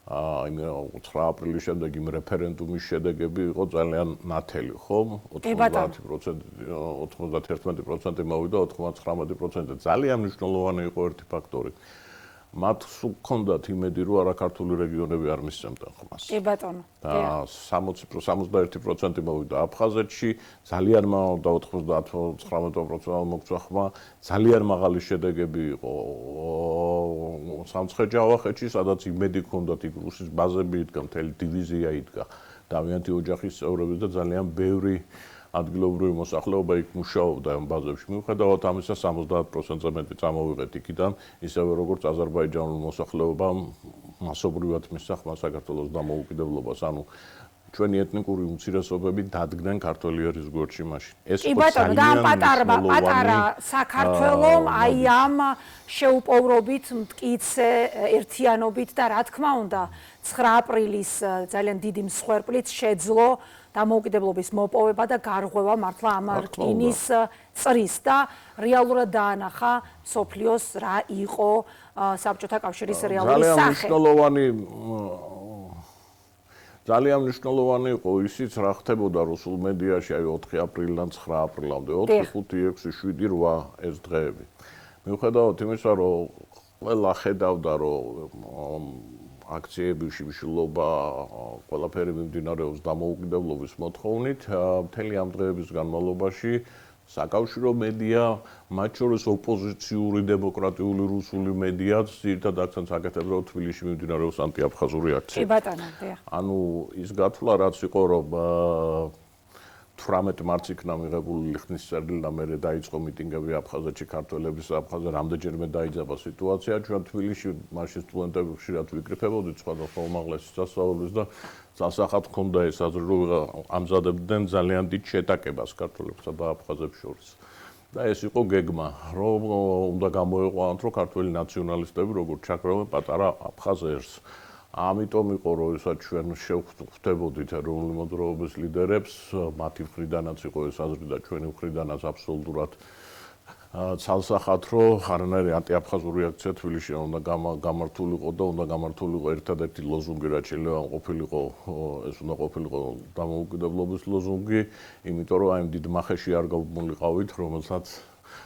იმ 9 აპრილის შემდეგ იმ რეფერენდუმის შედეგები იყო ძალიან ნათელი, ხო? 91% მოვიდა, 99% ძალიან მნიშვნელოვანი იყო ერთი ფაქტორი. მათ ჰქონდათ იმედი, რომ არაქართული რეგიონები არ მისცემდნენ ხმას. კი ბატონო. და 61% მოვიდა აფხაზეთში, ძალიან და 99% მოგწვა ხმა, ძალიან მაღალი შედეგები იყო სამცხე-ჯავახეთში, სადაც იმედი ჰქონდათ იქ რუსის ბაზები იდგა, მთელი დივიზია იდგა, დავიანთი ოჯახის წევრები და ძალიან ბევრი ადგილობრივი მოსახლეობა იქ მუშაობდა ამ ბაზებში. მიუხედავად ამისა 70%-ზე მეტი წამოვიღეთ იქიდან, ისევე როგორც აზერბაიჯანულ მოსახლეობამ მასობრივად მისცა ხმა საქართველოს დამოუკიდებლობას, ანუ ჩვენი ეთნიკური უმცირესობები დადგნენ ქართველი ერის გვერდში მაშინ. ეს კი ბატონო, და ამ პატარა საქართველომ აი ამ შეუპოვრობით, მტკიცე ერთიანობით და რა თქმა უნდა 9 აპრილის ძალიან დიდი მსხვერპლით შეძლო დამოუკიდებლობის მოპოვება და გარღვევა მართლა ამ რკინის წრის და რეალურად დაანახა სოფლიოს რა იყო საბჭოთა კავშირის რეალური სახე. ძალიან მნიშვნელოვანი იყო ისიც რა ხდებოდა რუსულ მედიაში აი 4 აპრილიდან 9 აპრილამდე 4, 5, 6, 7, 8 ეს დღეები. მიუხედავად იმისა, რომ ყველა ხედავდა, რომ აქციები, შიმშილობა, ყველაფერი მიმდინარეობს დამოუკიდებლობის მოთხოვნით, მთელი ამ დღეების განმავლობაში საკავშირო მედია, მათ შორის ოპოზიციური დემოკრატიული რუსული მედიაც ძირითადად აქცენტს აკეთებდა, რომ თბილისში მიმდინარეობს ანტიაფხაზური აქციები. კი ბატონო, დიახ. ანუ ის გათვლა რაც იყო, რომ 18 მარტს იქნა მიღებული ლიხნის წერილი და მერე დაიწყო მიტინგები აფხაზეთში ქართველების აფხაზზე რამდენჯერმე დაიძაბა სიტუაცია. ჩვენ თბილისში მაშინ სტუდენტები ხშირად ვიკრიფებოდით სხვადასხვა უმაღლესი სასწავლებლის და სასახად ჰქონდა ეს აზრი, რომ ამზადებდნენ ძალიან დიდ შეტაკებას ქართველებსა და აფხაზებს შორის. და ეს იყო გეგმა, რომ უნდა გამოეყვანოთ, რომ ქართველი ნაციონალისტები როგორ ჩაქრებენ პატარა აფხაზ ერს. ამიტომ იყო, როდესაც ჩვენ შევხვდებოდით ეროვნული მოძრაობის ლიდერებს, მათი მხრიდანაც იყო ეს აზრი და ჩვენი მხრიდანაც აბსოლუტურად ცალსახად, რომ არანაირი ანტიაფხაზური აქცია თბილისში უნდა გამართულიყო და უნდა გამართულიყო ერთადერთი ლოზუნგი, რაც შეიძლება ყოფილიყო, ეს უნდა ყოფილიყო დამოუკიდებლობის ლოზუნგი, იმიტომ რომ აი ამ დიდ მახეში არ გამოლიყავით,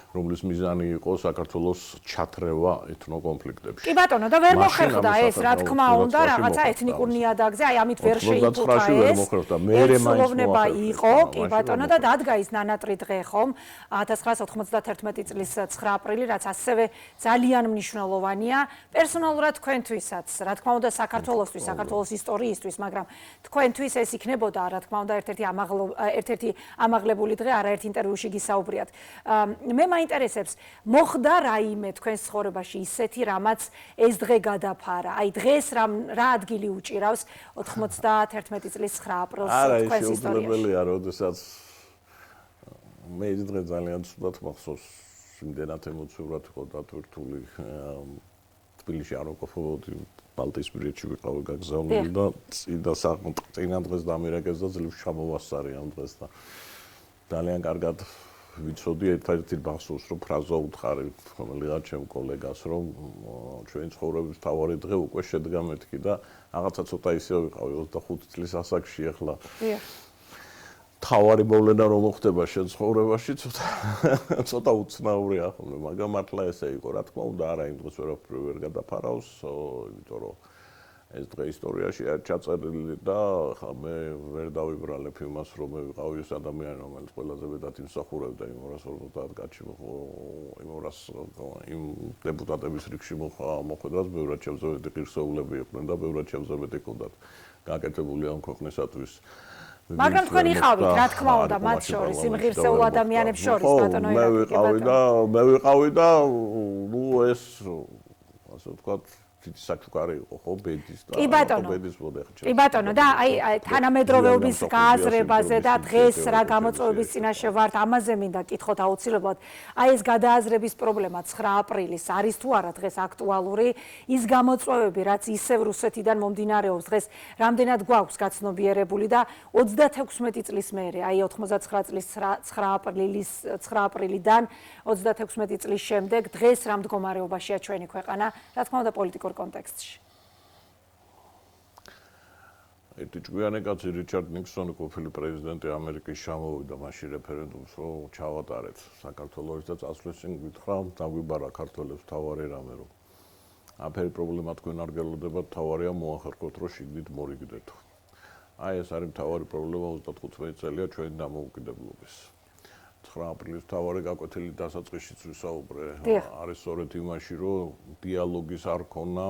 რომლის მიზანი იყო საქართველოს ჩათრევა ეთნოკონფლიქტებში. კი ბატონო, და ვერ მოხერხდა ეს, რა თქმა უნდა, რაღაცა ეთნიკურ ნიადაგზე, აი ამით ვერ შეიფუთა ეს. ერთსულოვნება იყო, კი ბატონო, და დადგა ის ნანატრი დღე ხომ, 1991 წლის 9 აპრილი, რაც ასევე ძალიან მნიშვნელოვანია პერსონალურად თქვენთვისაც, რა თქმა უნდა, საქართველოსთვის, საქართველოს ისტორიისთვის, მაგრამ თქვენთვის ეს იქნებოდა, რა თქმა უნდა, ერთ-ერთი ამაღლებული დღე, არაერთ ინტერვიუში გისაუბრიათ. მე მაინტერესებს, მოხდა რაიმე თქვენს ცხოვრებაში ისეთი, რამაც ეს დღე გადაფარა. აი დღეს რა ადგილი უჭირავს 91 წლის 9 აპრილს თქვენს ისტორიაში? არა, შეუძლებელია, როდესაც მე ეს დღე ძალიან ცუდად მახსოვს, იმდენად ემოციურად იყო დატვირთული. თბილისში არ ვყოფობდი, ბალტიისპირეთში ვიყავი გაგზავნილი და წინა დღეს დამირეკეს და ძლივს ჩამოვასწარი ამ დღეს და ძალიან კარგად ვიცოდი ერთ-ერთი მახსოვს, რომ ფრაზა უთხარი რომელიღაც ჩემ კოლეგას, რომ ჩვენი ცხოვრების მთავარი დღე უკვე შედგა მეთქი და რაღაცა ცოტა ისე ვიყავი 25 წლის ასაკში ახლა. თავარი მოვლენა რომ მოხდება შენ ცხოვრებაში ცოტა უცნაურია ხოლმე, მაგრამ მართლა ესე იყო, რა თქმა უნდა, არა იმ დღეს ვერაფერი ვერ გადაფარავს, იმიტომ რომ ეს დღე ისტორიაშია ჩაწერილი და ხა მე ვერ დავიბრალებ იმას, რომ მე ვიყავი ეს ადამიანი, რომელიც ყველაზე მეტად იმსახურებდა იმ 250 კაცში იმ დეპუტატების რიგში მოხვედრას, ბევრად ჩემზე მეტი ღირსეულები იყვნენ და ბევრად ჩემზე მეტი ჰქონდათ გაკეთებული ამ ქვეყნისათვის. მაგრამ თქვენ იყავით, რა თქმა უნდა, მათ შორის, იმ ღირსეულ ადამიანებს შორის, ბატონო ირაკლი. მე ვიყავი და ნუ ეს ასე ვთქვათ თითი საჩუქარი იყო ხო ბედის და ბედის მოდეხა. კი ბატონო და აი თანამედროვეობის გააზრებაზე და დღეს რა გამოწვევების წინაშე ვართ, ამაზე მინდა კითხოთ აუცილებლად. აი ეს გადააზრების პრობლემა 9 აპრილის არის თუ არა დღეს აქტუალური, ის გამოწვევები რაც ისევ რუსეთიდან მომდინარეობს დღეს რამდენად გვაქვს გაცნობიერებული და 36 წლის მერე, აი 99 წლის 9 აპრილიდან 36 წლის შემდეგ დღეს რა მდგომარეობაშია ჩვენი ქვეყანა, რა თქმა უნდა პოლიტიკურ კონტექსტში. ერთი ჭკვიანი კაცი რიჩარდ ნიქსონი ყოფილი პრეზიდენტი ამერიკის ჩამოვიდა მაშინ რეფერენდუმს რომ ჩავატარეთ საქართველოს და წასვლის წინ გითხრა დაგვიბარა ქართველებს თავარი რამე რომ აფერი პრობლემა თქვენ არ გელოდებათ თავარია მოახერხოთ რომ შიგნით მორიგდეთ. აი ეს არის თავარი პრობლემა 35 წელია ჩვენი დამოუკიდებლობის. 9 აპრილის თავარი გაკვეთილი დასაწყისშიც ვისაუბრე არის სწორედ იმაში რომ დიალოგის არ ქონა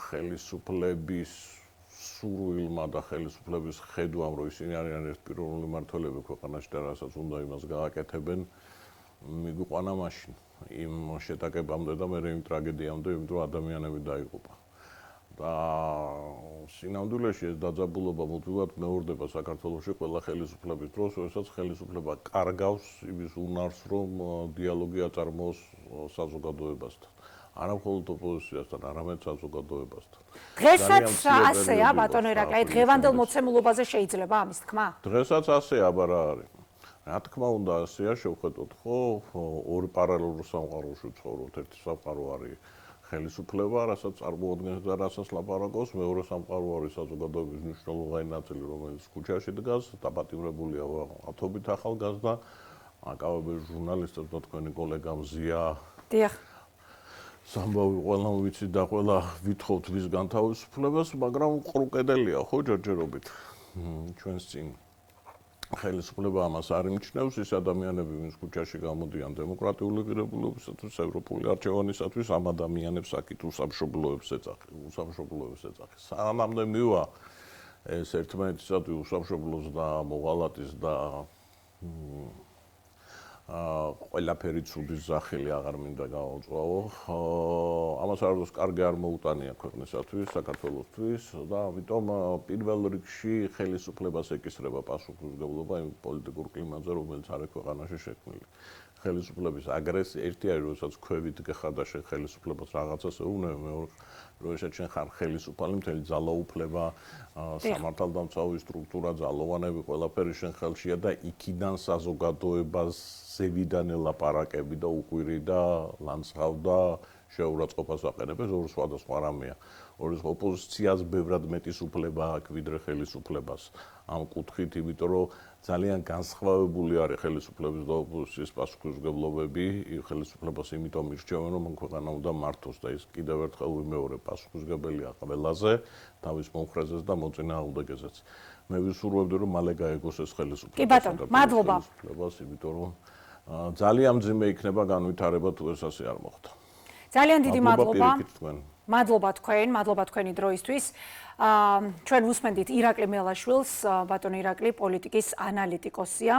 ხელისუფლების სურვილმა და ხელისუფლების ხედვამ რომ ისინი არიან ერთ პირველი მმართველები ქვეყანაში და რასაც უნდა იმას გააკეთებენ მიგვიყვანა მაშინ იმ შეტაკებამდე და მე იმ ტრაგედიამდე იმიტომ რომ ადამიანები დაიღუპა. და სინამდვილეში ეს დაძაბულობა მუდმივად მეორდება საქართველოში ყველა ხელისუფლების დროს, როდესაც ხელისუფლება კარგავს იმის უნარს, რომ დიალოგი აწარმოოს საზოგადოებასთან. არა მხოლოდ ოპოზიციასთან, არამედ საზოგადოებასთან. დღესაც ასეა, ბატონო ირაკლი, აი დღევანდელ მოცემულობაზე შეიძლება ამის თქმა? დღესაც ასეა, აბა რა არის. რა თქმა უნდა, ასეა, შევხედოთ ხო, ორი პარალელურ სამყაროში ვცხოვრობთ, ერთი სამყარო არის ხელისუფლება, რასაც წარმოადგენს და რასაც ლაპარაკობს, მეორე სამყარო არის საზოგადოების მნიშვნელოვანი ნაწილი, რომელიც ქუჩაში დგას, დაპატიმრებულია ათობით ახალგაზრდა, აკავებს ჟურნალისტებს და თქვენი კოლეგა მზია. დიახ. სამბავი ყველამ ვიცით და ყველა ვითხოვთ ვის განთავისუფლებას, მაგრამ ყრუკედელია ხო ჯერჯერობით ჩვენს წინ. ხელისუფლება ამას არ იმჩნევს, ის ადამიანები, ვინც ქუჩაში გამოდიან დემოკრატიული ღირებულებისათვის, ევროპული არჩევანისათვის, ამ ადამიანებს აქეთ უსამშობლოებს ეძახის. სანამდე მივა ეს ერთმანეთისათვის უსამშობლოს და მოღალატის და ყველაფერი ცუდის სახელი აღარ მინდა გავაწვავო. ამას არც კარგი არ მოუტანია ქვეყნისათვის, საქართველოსთვის და ამიტომ პირველ რიგში ხელისუფლებას ეკისრება პასუხისმგებლობა იმ პოლიტიკურ კლიმატზე, რომელიც არის ქვეყანაში შექმნილი. ხელისუფლების აგრესია ერთი არის, როდესაც ქვევით გეხარდა შენ ხელისუფლებას რაღაცას ეუბნება, მეორე როდესაც შენ ხარ ხელისუფალი, მთელი ძალაუფლება, სამართალდამცავი სტრუქტურა, ძალოვანები, ყველაფერი შენ ხელშია და იქიდან საზოგადოებას ზევიდან ელაპარაკები და უყვირი და ლანცღავ და შეურაცხყოფას აყენებს, ორი სხვადასხვა რამეა. ოპოზიციას ბევრად მეტის უფლება აქვს ვიდრე ხელისუფლებას ამ კუთხით, იმიტომ რომ ძალიან განსხვავებული არის ხელისუფლების და ოპოზიციის პასუხისმგებლობები. ხელისუფლებას იმიტომ ირჩევენ, რომ ქვეყანა უნდა მართოს და ის კიდევ ერთხელ ვიმეორებ, პასუხისმგებელია ყველაზე თავის მომხრეზეც და მოწინააღმდეგეზეც. მე ვისურვებდი, რომ მალე გაეგოს ეს ხელისუფლება. კი ბატონო, მადლობა. იმიტომ რომ ძალიან მძიმე იქნება განვითარება თუ ეს ასე არ მოხდა. ძალიან დიდი მადლობა. მადლობა თქვენი დროისთვის. ჩვენ ვუსმენდით ირაკლი მელაშვილს, ბატონო ირაკლი პოლიტიკის ანალიტიკოსია.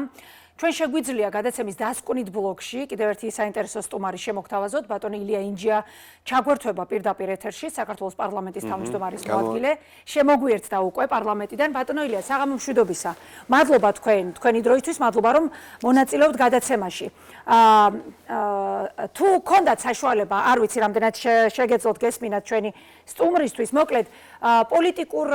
ჩვენ შეგვიძლია გადაცემის დასკვნით ბლოგში კიდევ ერთი საინტერესო სტუმარი შემოგთავაზოთ, ბატონი ილია ინჯია ჩაგვერთვება პირდაპირ ეთერში, საქართველოს პარლამენტის თავმჯდომარის მოადგილე. შემოგვიერთდა უკვე პარლამენტიდან. ბატონო ილია, საღამო მშვიდობისა. მადლობა თქვენი დროისთვის, მადლობა რომ მონაწილეობთ გადაცემაში. თუ გქონდათ საშუალება, არ ვიცი, რამდენად შეგეძლოთ გესმინათ ჩვენი სტუმრისთვის, მოკლედ პოლიტიკურ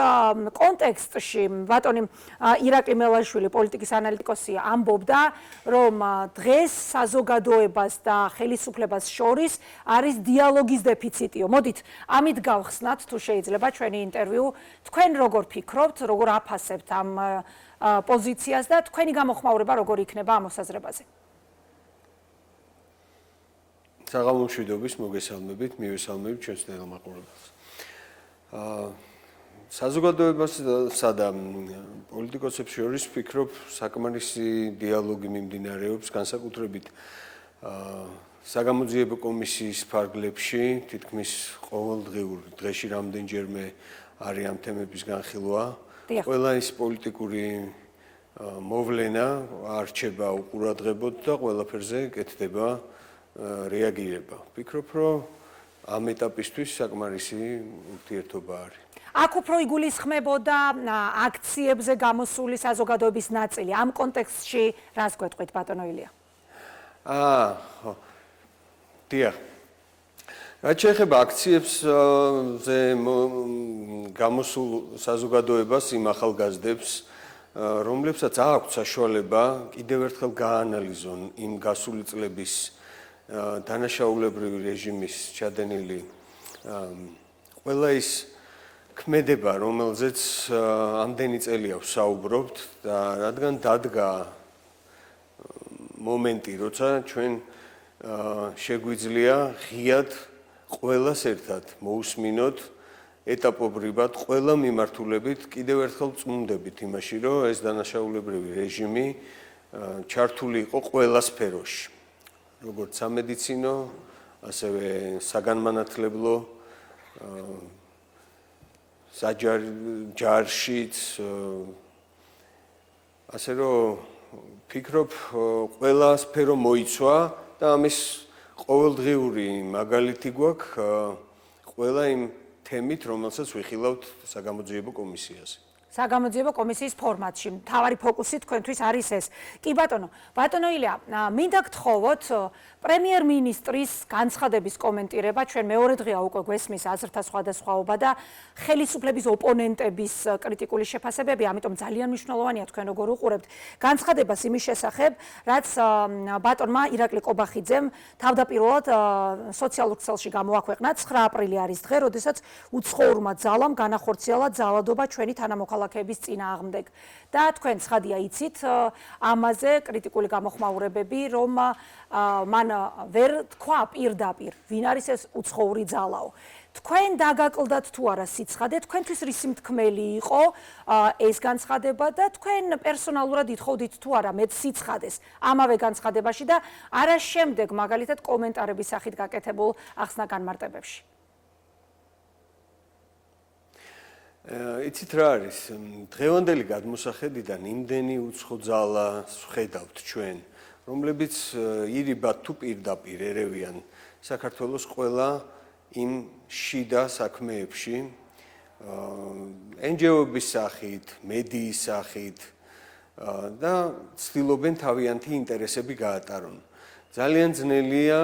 კონტექსტში ბატონი ირაკლი მელაშვილი, პოლიტიკის ანალიტიკოსი, ამბობდა, რომ დღეს საზოგადოებას და ხელისუფლებას შორის არის დიალოგის დეფიციტიო. მოდით, ამით გავხსნათ, თუ შეიძლება ჩვენი ინტერვიუ. თქვენ როგორ ფიქრობთ, როგორ აფასებთ ამ პოზიციას და თქვენი გამოხმაურება როგორ იქნება ამ მოსაზრებაზე? საღამო მშვიდობის, მოგესალმებით, მივესალმებით ჩვენს ნელმაყურებელს. საზოგადოებასა და პოლიტიკოსებს შორის ვფიქრობ, საკმარისი დიალოგი მიმდინარეობს, განსაკუთრებით საგამოძიებო კომისიის ფარგლებში, თითქმის ყოველდღიურ დღეში რამდენჯერმე არის ამ თემების განხილვა. ყველა ის პოლიტიკური მოვლენა არჩება უყურადღებოდ და ყველაფერზე კეთდება რეაგირება. ვფიქრობ, რომ ამ ეტაპისთვის საკმარისი ურთიერთობა არის. აქ უფრო იგულისხმებოდა აქციებზე გამოსული საზოგადოების ნაწილი. ამ კონტექსტში რას გვეტყვით, ბატონო ილია? ხო. დიახ. რაც შეეხება აქციებზე გამოსულ საზოგადოებას, იმ ახალგაზრდებს, რომლებსაც აქვთ საშუალება კიდევ ერთხელ გაანალიზონ იმ გასული წლების დანაშაულებრივი რეჟიმის ჩადენილი ყველა ის ქმედება, რომელზეც ამდენი წელია ვსაუბრობთ და რადგან დადგა მომენტი, როცა ჩვენ შეგვიძლია ღიად ყველას ერთად მოусმინოთ ეტაპობრივად ყველა მიმართულებით კიდევ ერთხელ წმუნდებით იმაში, რომ ეს დანაშაულებრივი რეჟიმი ჩართული იყო ყველა სფეროში. როგორც სამედიცინო, ასევე საგანმანათლებლო, ჯარშიც, ასე რომ ვფიქრობ, ყველა სფერო მოიცვა და ამის ყოველდღიური მაგალითი გვაქვს ყველა იმ თემით, რომელსაც ვიხილავთ საგამოძიებო კომისიაზე. საგამოძიებო კომისიის ფორმატში. მთავარი ფოკუსი თქვენთვის არის ეს. კი ბატონო, ბატონო ილია, მინდა გთხოვოთ პრემიერ-მინისტრის განცხადების კომენტირება. ჩვენ მეორე დღეა უკვე გვესმის აზრთა სხვადასხვაობა და ხელისუფლების ოპონენტების კრიტიკული შეფასებები, ამიტომ ძალიან მნიშვნელოვანია თქვენ როგორ უყურებთ განცხადებას იმის შესახებ, რაც ბატონმა ირაკლი კობახიძემ თავდაპირველად სოციალურ ქსელში გამოაქვეყნა. 9 აპრილი არის დღე, როდესაც უცხოურმა ძალამ განახორციელა ძალადობა ჩვენი თანამოქალაქეების წინააღმდეგ. და თქვენ ცხადია იცით ამაზე კრიტიკული გამოხმაურებები, რომ მან ვერ თქვა პირდაპირ, ვინ არის ეს უცხოური ძალაო. თქვენ დაგაკლდათ თუ არა სიცხადე, თქვენთვის რისი მთქმელი იყო ეს განცხადება და თქვენ პერსონალურად ითხოვდით თუ არა მეტ სიცხადეს ამავე განცხადებაში და არა შემდეგ მაგალითად კომენტარების სახით გაკეთებულ ახსნა განმარტებებში. იცით რა არის, დღევანდელი გადმოსახედიდან იმდენი უცხო ძალას ვხედავთ ჩვენ, რომლებიც ირიბად თუ პირდაპირ ერევიან საქართველოს ყველა იმ შიდა საქმეებში, NGO-ების სახით, მედიის სახით და ცდილობენ თავიანთი ინტერესები გაატარონ. ძალიან ძნელია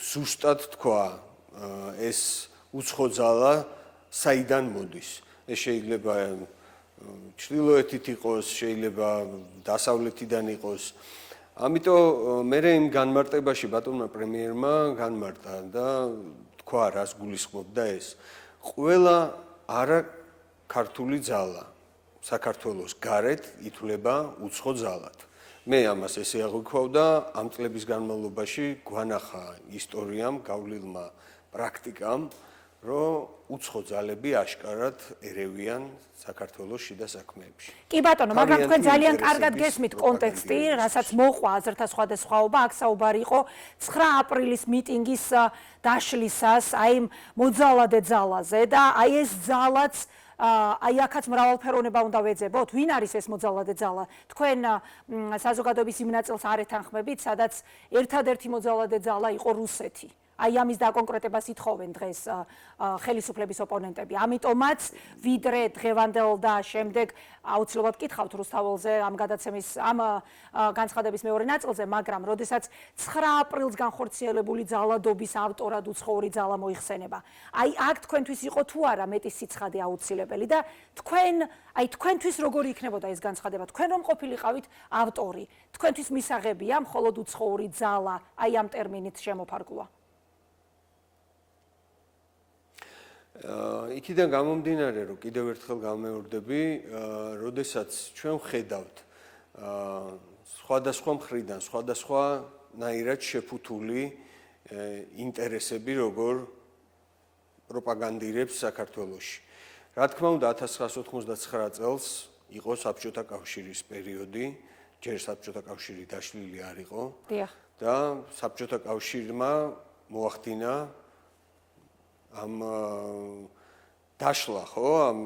ზუსტად თქვა ეს უცხო ძალა საიდან მოდის. ეს შეიძლება ჩრდილოეთით იყოს, შეიძლება დასავლეთიდან იყოს. ამიტომ მე იმ განმარტებაში ბატონმა პრემიერმა განმარტა და თქვა, რას გულისხმობდა ეს. ყველა არა ქართული ძალა საქართველოს გარეთ ითვლება უცხო ძალად. მე ამას ესე აღვიქვავ და ამ წლების განმავლობაში გვანახა ისტორიამ, გავლილმა პრაქტიკამ, რომ უცხო ძალები აშკარად ერევიან საქართველოს შიდა საქმეებში. კი ბატონო, მაგრამ თქვენ ძალიან კარგად გესმით კონტექსტი, რასაც მოყვა აზრთა სხვადასხვაობა, აქ საუბარი იყო 9 აპრილის მიტინგის დაშლისას, აი მოძალადე ძალაზე და აი ეს ძალაც აი აქაც მრავალფეროვნება უნდა ვეძებოთ. ვინ არის ეს მოძალადე ძალა? თქვენ საზოგადოების იმ ნაწილს არ ეთანხმებით, სადაც ერთადერთი მოძალადე ძალა იყო რუსეთი. აი ამის დაკონკრეტებას ითხოვენ დღეს ხელისუფლების ოპონენტები. ამიტომაც ვიდრე დღევანდელ და შემდეგ აუცილებლად კითხავთ რუსთაველზე ამ გადაცემის ამ განცხადების მეორე ნაწილზე, მაგრამ როდესაც 9 აპრილს განხორციელებული ძალადობის ავტორად უცხოური ძალა მოიხსენება. აი აქ თქვენთვის იყო თუ არა მეტი სიცხადე აუცილებელი და თქვენთვის როგორი იქნებოდა ეს განცხადება? თქვენ რომ ყოფილიყავით ავტორი, თქვენთვის მისაღებია მხოლოდ უცხოური ძალა აი ამ ტერმინით შემოფარგლა? იქიდან გამომდინარე, რომ კიდევ ერთხელ გამეორდები, როდესაც ჩვენ ვხედავთ სხვადასხვა მხრიდან, სხვადასხვანაირად შეფუთული ინტერესები, როგორ პროპაგანდირებს საქართველოში. რა თქმა უნდა, 1999 წელს იყო საბჭოთა კავშირის პერიოდი, ჯერ საბჭოთა კავშირი დაშლილი არ იყო და საბჭოთა კავშირმა მოახდინა ამ დაშლა ხო ამ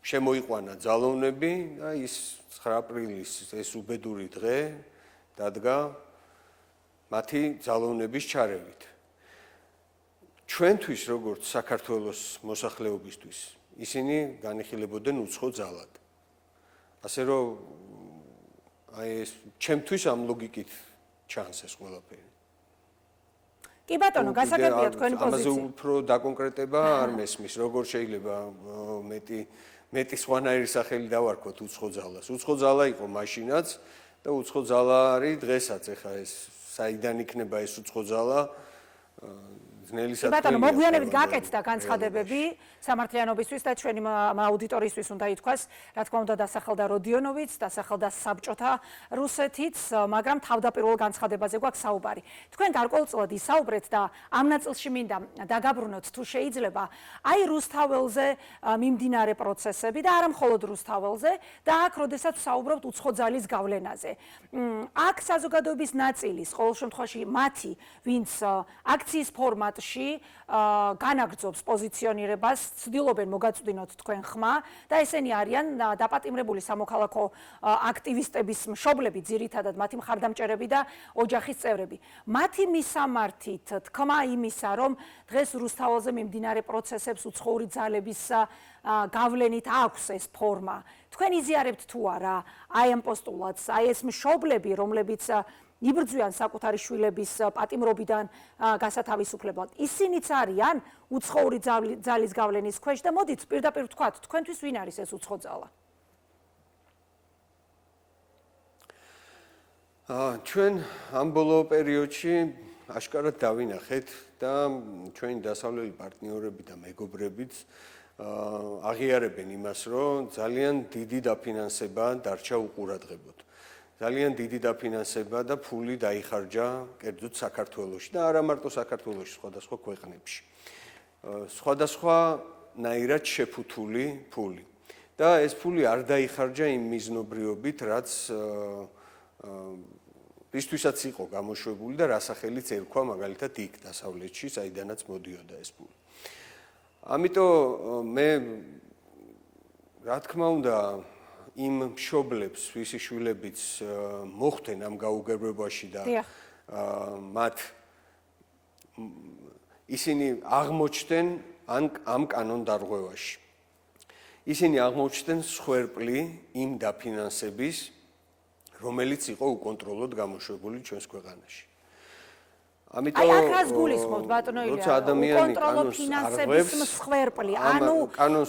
შემოიყვანა ძალოვნები და ის 9 აპრილის ეს უბედური დღე დადგა მათი ძალოვნების ჩარევით. ჩვენთვის როგორც საქართველოს მოსახლეობისთვის ისინი განიხილებოდნენ უცხო ძალად. ასე რომ აი ეს ჩემთვის ამ ლოგიკით ჩანს ეს ყველაფერი. კი ბატონო, გასაგებია თქვენი პოზიცია. ამაზე უფრო დაკონკრეტება არ მესმის, როგორ შეიძლება მეტი სხვანაირი სახელი დავარქვათ უცხო ძალას. უცხო ძალა იყო მაშინაც და უცხო ძალა არის დღესაც. ეხლა ეს საიდან იქნება ეს უცხო ძალა? ძნელისად ბატონო, მოგვიანებით გაკეთდა განცხადებები სამართლიანობისთვის და ჩვენი აუდიტორიისთვის უნდა ითქვას, რა თქმა უნდა დასახელდა როდიონოვიც, დასახელდა საბჭოთა რუსეთიც, მაგრამ თავდაპირველ განცხადებაზე გვაქვს საუბარი. თქვენ გარკვეულწილად ისაუბრეთ და ამ ნაწილში მინდა დაგაბრუნოთ თუ შეიძლება, აი რუსთაველზე მიმდინარე პროცესები და არა მხოლოდ რუსთაველზე და აქ როდესაც საუბრობთ უცხო ძალის გავლენაზე. აქ საზოგადოების ნაწილის, ყოველ შემთხვევაში მათი, ვინც აქციის ფორმატ განაგრძობს პოზიციონირებას, ცდილობენ მოგაწვდინოთ თქვენ ხმა და ესენი არიან დაპატიმრებული სამოქალაქო აქტივისტების მშობლები, ძირითადად მათი მხარდამჭერები და ოჯახის წევრები. მათი მისამართით თქმა იმისა, რომ დღეს რუსთაველზე მიმდინარე პროცესებს უცხოური ძალების გავლენით აქვს ეს ფორმა. თქვენ იზიარებთ თუ არა აი ამ პოსტულატს, აი ეს მშობლები, რომლებიც იბრძვიან საკუთარი შვილების პატიმრობიდან გასათავისუფლებლად. ისინიც არიან უცხოური ძალის გავლენის ქვეშ და მოდით პირდაპირ ვთქვათ, თქვენთვის ვინ არის ეს უცხო ძალა? ჩვენ ამ ბოლო პერიოდში აშკარად დავინახეთ და ჩვენი დასავლელი პარტნიორები და მეგობრებიც აღიარებენ იმას, რომ ძალიან დიდი დაფინანსება დარჩა უყურადღებოდ. ძალიან დიდი დაფინანსება და ფული დაიხარჯა კერძოდ საქართველოში და არა მარტო საქართველოში, სხვადასხვა ქვეყნებში. სხვადასხვანაირად შეფუთული ფული. და ეს ფული არ დაიხარჯა იმ მიზნობრიობით, რაც ისთვისაც იყო გამოშვებული და რასახელიც ერქვა მაგალითად იქ დასავლეთში, საიდანაც მოდიოდა ეს ფული. ამიტომ მე რა თქმა უნდა იმ მშობლებს, ვისი შვილებიც მოხვდნენ ამ გაუგებრებაში და მათ ისინი აღმოჩნდნენ ამ კანონდარღვევაში. ისინი აღმოჩნდნენ სხვერპლი იმ დაფინანსების, რომელიც იყო უკონტროლოდ გამოშვებული ჩვენს ქვეყანაში. ამიტომ აი აქ რას გულისხმობთ ბატონო ილია? უკონტროლო ფინანსების მსხვერპლი, ანუ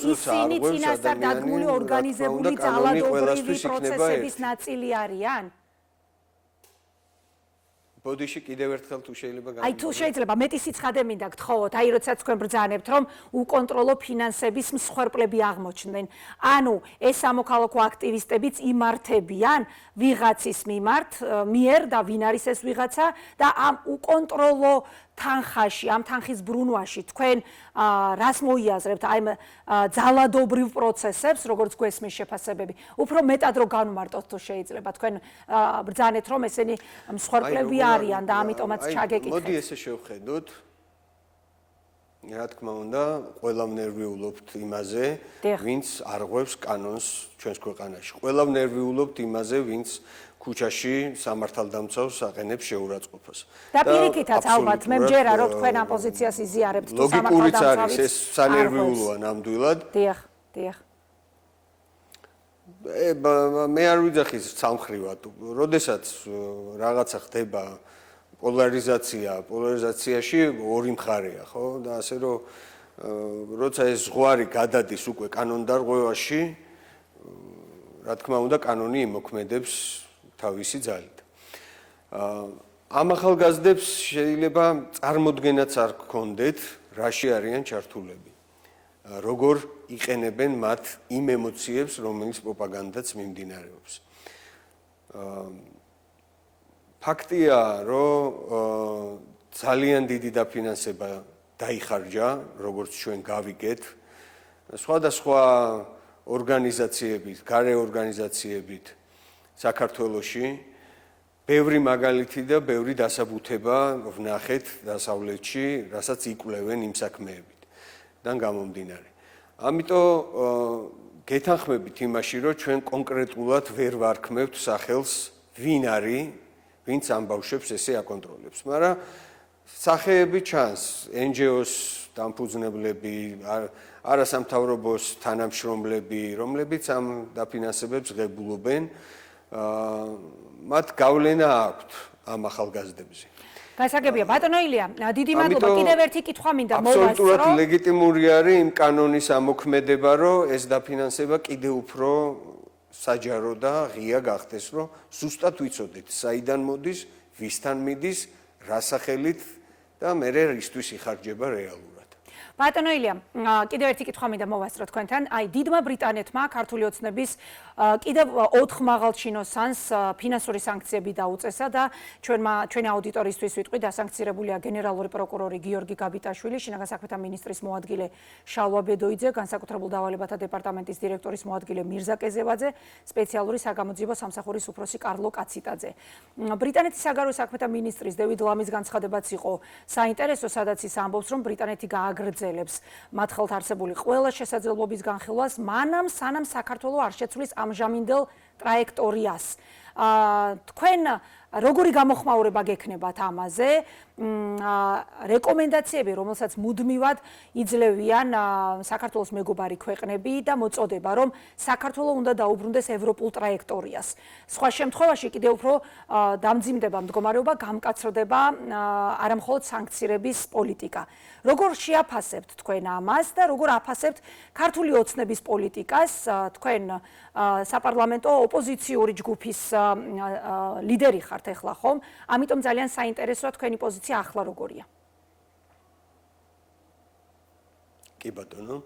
ისინი წინასწარ დადგმული ორგანიზებული ძალადობრივი პროცესების ნაწილი არიან? ბოდიში კიდევ ერთხელ თუ შეიძლება აი თუ შეიძლება მეტი სიცხადე მინდა გთხოვოთ, აი როდესაც თქვენ ბრძანებთ, რომ უკონტროლო ფინანსების მსხვერპლები აღმოჩნდნენ. ანუ ეს სამოქალაქო აქტივისტებიც იმართებიან ვიღაცის მიერ და ვინ არის ეს ვიღაცა და ამ უკონტროლო თანხაში, ამ თანხის ბრუნვაში თქვენ რას მოიაზრებთ აი ძალადობრივ პროცესებს, როგორც გვესმის შეფასებები, უფრო მეტად რო განვმარტოთ თუ შეიძლება თქვენ ბრძანეთ რომ ესენი მსხვერპლები არიან და ამიტომაც ჩაგეკითხეთ. მოდი ესე შევხედოთ. რა თქმა უნდა, ყველა ნერვიულობთ იმაზე, ვინც არღვევს კანონს ჩვენს ქვეყანაში. ყველა ნერვიულობთ იმაზე, ვინც ქუჩაში სამართალდამცავს აყენებს შეურაცხყოფას. და პირიქითაც ალბათ მე მჯერა რომ თქვენ ამ პოზიციას იზიარებთ თუ ლოგიკურიც არის ეს სანერვიულოა ნამდვილად. დიახ, დიახ. მე არ ვიძახი სამხრივად. როდესაც რაღაცა ხდება პოლარიზაციაში ორი მხარეა, ხო? და ასე რომ როცა ეს ზღვარი გადადის უკვე კანონდარღვევაში, რა თქმა უნდა, კანონი იმოქმედებს თავისი ძალით. ამ ახალგაზრდებს შეიძლება წარმოდგენაც არ გქონდეთ, რაში არიან ჩართულები. როგორ იყენებენ მათ იმ ემოციებს, რომელიც პროპაგანდაც მიმდინარეობს. ფაქტია, რომ ძალიან დიდი დაფინანსება დაიხარჯა, როგორც ჩვენ გავიგეთ, სხვადასხვა ორგანიზაციებით, გარე ორგანიზაციებით საქართველოში, ბევრი მაგალითი და ბევრი დასაბუთება ვნახეთ დასავლეთში, რასაც იკვლევენ იმ საქმეებით. დან გამომდინარე. ამიტომ გეთანხმებით იმაში, რომ ჩვენ კონკრეტულად ვერ ვარქმევთ სახელს ვინ არის, ვინც ამ ბავშვებს ესე აკონტროლებს. მაგრამ სახეები ჩანს, NGO-ს დამფუძნებლები, არასამთავრობოს თანამშრომლები, რომლებიც ამ დაფინანსებებს ღებულობენ, მათ გავლენა აქვთ ამ ახალგაზრდებზე. გასაგებია, ბატონო ილია, დიდი მადლობა. კიდევ ერთი კითხვა მინდა მოვასწრო. აბსოლუტურად ლეგიტიმური არის იმ კანონის ამოქმედება, რომ ეს დაფინანსება კიდევ უფრო საჯარო და ღია გახდეს, რომ ზუსტად ვიცოდეთ, საიდან მოდის, ვისთან მიდის, რა სახელით და მერე რისთვის იხარჯება რეალურად. ბატონო ილია, კიდევ ერთი კითხვა მინდა მოვასწრო თქვენთან. აი, დიდმა ბრიტანეთმა ქართული ოცნების კიდევ 4 მაღალჩინოსანს ფინანსური სანქციები დაუწესა და ჩვენი აუდიტორისთვის ვიტყვი, დასანქცირებულია გენერალური პროკურორი გიორგი გაბიტაშვილი, შინაგან საქმეთა მინისტრის მოადგილე შალვა ბედოიძე, განსაკუთრებულ დავალებათა დეპარტამენტის დირექტორის მოადგილე მირზა კეზევაძე, სპეციალური საგამოძიებო სამსახურის უფროსი კარლო კაციტაძე. ბრიტანეთის საგარეო საქმეთა მინისტრის დევიდ ლამის განცხადებაც იყო საინტერესო, სადაც ის ამბობს, რომ ბრიტანეთი გააგრძელებს მათ ხელთ არსებული ყველა შესაძლებლობის განხილვას, მანამ სანამ საქართველო არ შეცვლის ამჟამინდელ ტრაექტორიას. თქვენ როგორი გამოხმაურება გექნებათ ამაზე? რეკომენდაციები, რომელსაც მუდმივად იძლევიან საქართველოს მეგობარი ქვეყნები და მოწოდება, რომ საქართველო უნდა დაუბრუნდეს ევროპულ ტრაექტორიას. სხვა შემთხვევაში კიდევ უფრო დამძიმდება მდგომარეობა, გამკაცრდება არამხოლოდ სანქცირების პოლიტიკა. როგორ შეაფასებთ თქვენ ამას და როგორ აფასებთ ქართული ოცნების პოლიტიკას? თქვენ საპარლამენტო ოპოზიციური ჯგუფის ლიდერი ხართ ახლა ხომ? ამიტომ ძალიან საინტერესოა თქვენი პოზიცია ახლა როგორია? კი ბატონო,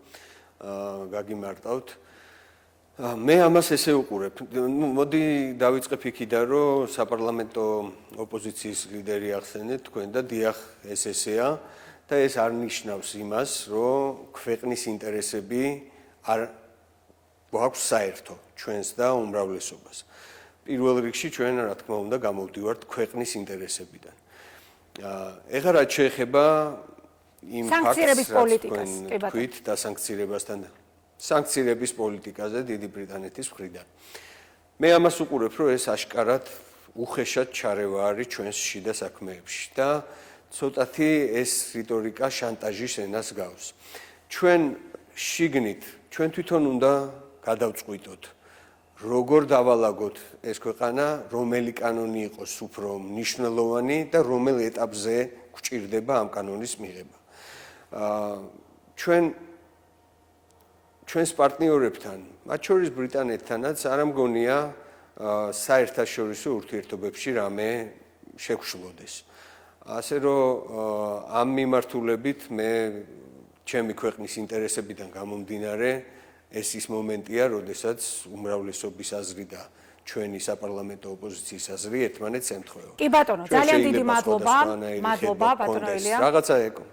გაგიმარტავთ. მე ამას ესე უყურებ. მოდი დავიწყებ იქიდან, რომ საპარლამენტო ოპოზიციის ლიდერი ახსენეთ თქვენ და დიახ, ეს ესეა და ეს არ ნიშნავს იმას, რომ ქვეყნის ინტერესები არ გვაქვს საერთო ჩვენს და უმრავლესობას. პირველ რიგში ჩვენ რა თქმა უნდა გამოვდივართ ქვეყნის ინტერესებიდან. ეხლა რაც შეეხება იმ სანქცირების პოლიტიკას, კი ბატონო. თქვით და სანქცირების პოლიტიკაზე დიდი ბრიტანეთის მხრიდან. მე ამას უყურებ, რომ ეს აშკარად უხეშად ჩარევა არის ჩვენს შიდა საქმეებში და ცოტათი ეს რიტორიკა შანტაჟის ენას გავს. ჩვენ შიგნით, ჩვენ თვითონ უნდა გადავწყვიტოთ, როგორ დავალაგოთ ეს ქვეყანა, რომელი კანონი იყოს უფრო მნიშვნელოვანი და რომელ ეტაპზე გვჭირდება ამ კანონის მიღება. ჩვენს პარტნიორებთან, მათ შორის ბრიტანეთთანაც არ ამგონია საერთაშორისო ურთიერთობებში რამე შეგვშლოდეს. ასე რომ ამ მიმართულებით მე ჩემი ქვეყნის ინტერესებიდან გამომდინარე ეს ის მომენტია, როდესაც უმრავლესობის აზრი და ჩვენი საპარლამენტო ოპოზიციის აზრი ერთმანეთს ემთხვევა. კი ბატონო, ძალიან დიდი მადლობა. მადლობა ბატონო ელია. რაღაცა ეკო.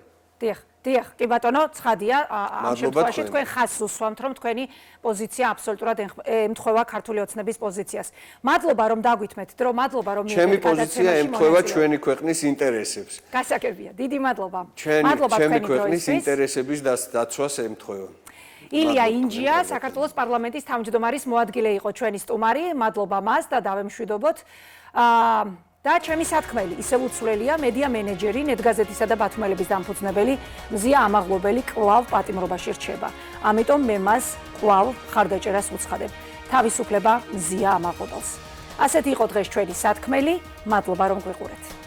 დიახ, კი ბატონო, ცხადია, ამ შემთხვევაში თქვენ ხაზს უსვამთ, რომ თქვენი პოზიცია აბსოლუტურად ემთხვევა ქართული ოცნების პოზიციას. მადლობა, რომ დაგვითმეთ დრო, მადლობა, რომ ჩემი პოზიცია ემთხვევა ჩვენი ქვეყნის ინტერესებს. გასაგებია, დიდი მადლობა. ჩემი ქვეყნის ინტერესების დაცვას ემთხვევა. ილია ინჯია, საქართველოს პარლამენტის თავმჯდომარის მოადგილე იყო ჩვენი სტუმარი. მადლობა მას და დავემშვიდობოთ. და ჩემი სათქმელი ისევ უცვლელია მედია მენეჯერი, ნეტგაზეთისა და ბათუმელების დამფუძნებელი მზია ამაღლობელი კვლავ პატიმრობაში რჩება. ამიტომ მე მას კვლავ ხარდაჭერას უცხადებ. თავისუფლება მზია ამაღლობელს. ასეთი იყო დღეს ჩვენი სათქმელი. მადლობა რომ გვიყურეთ.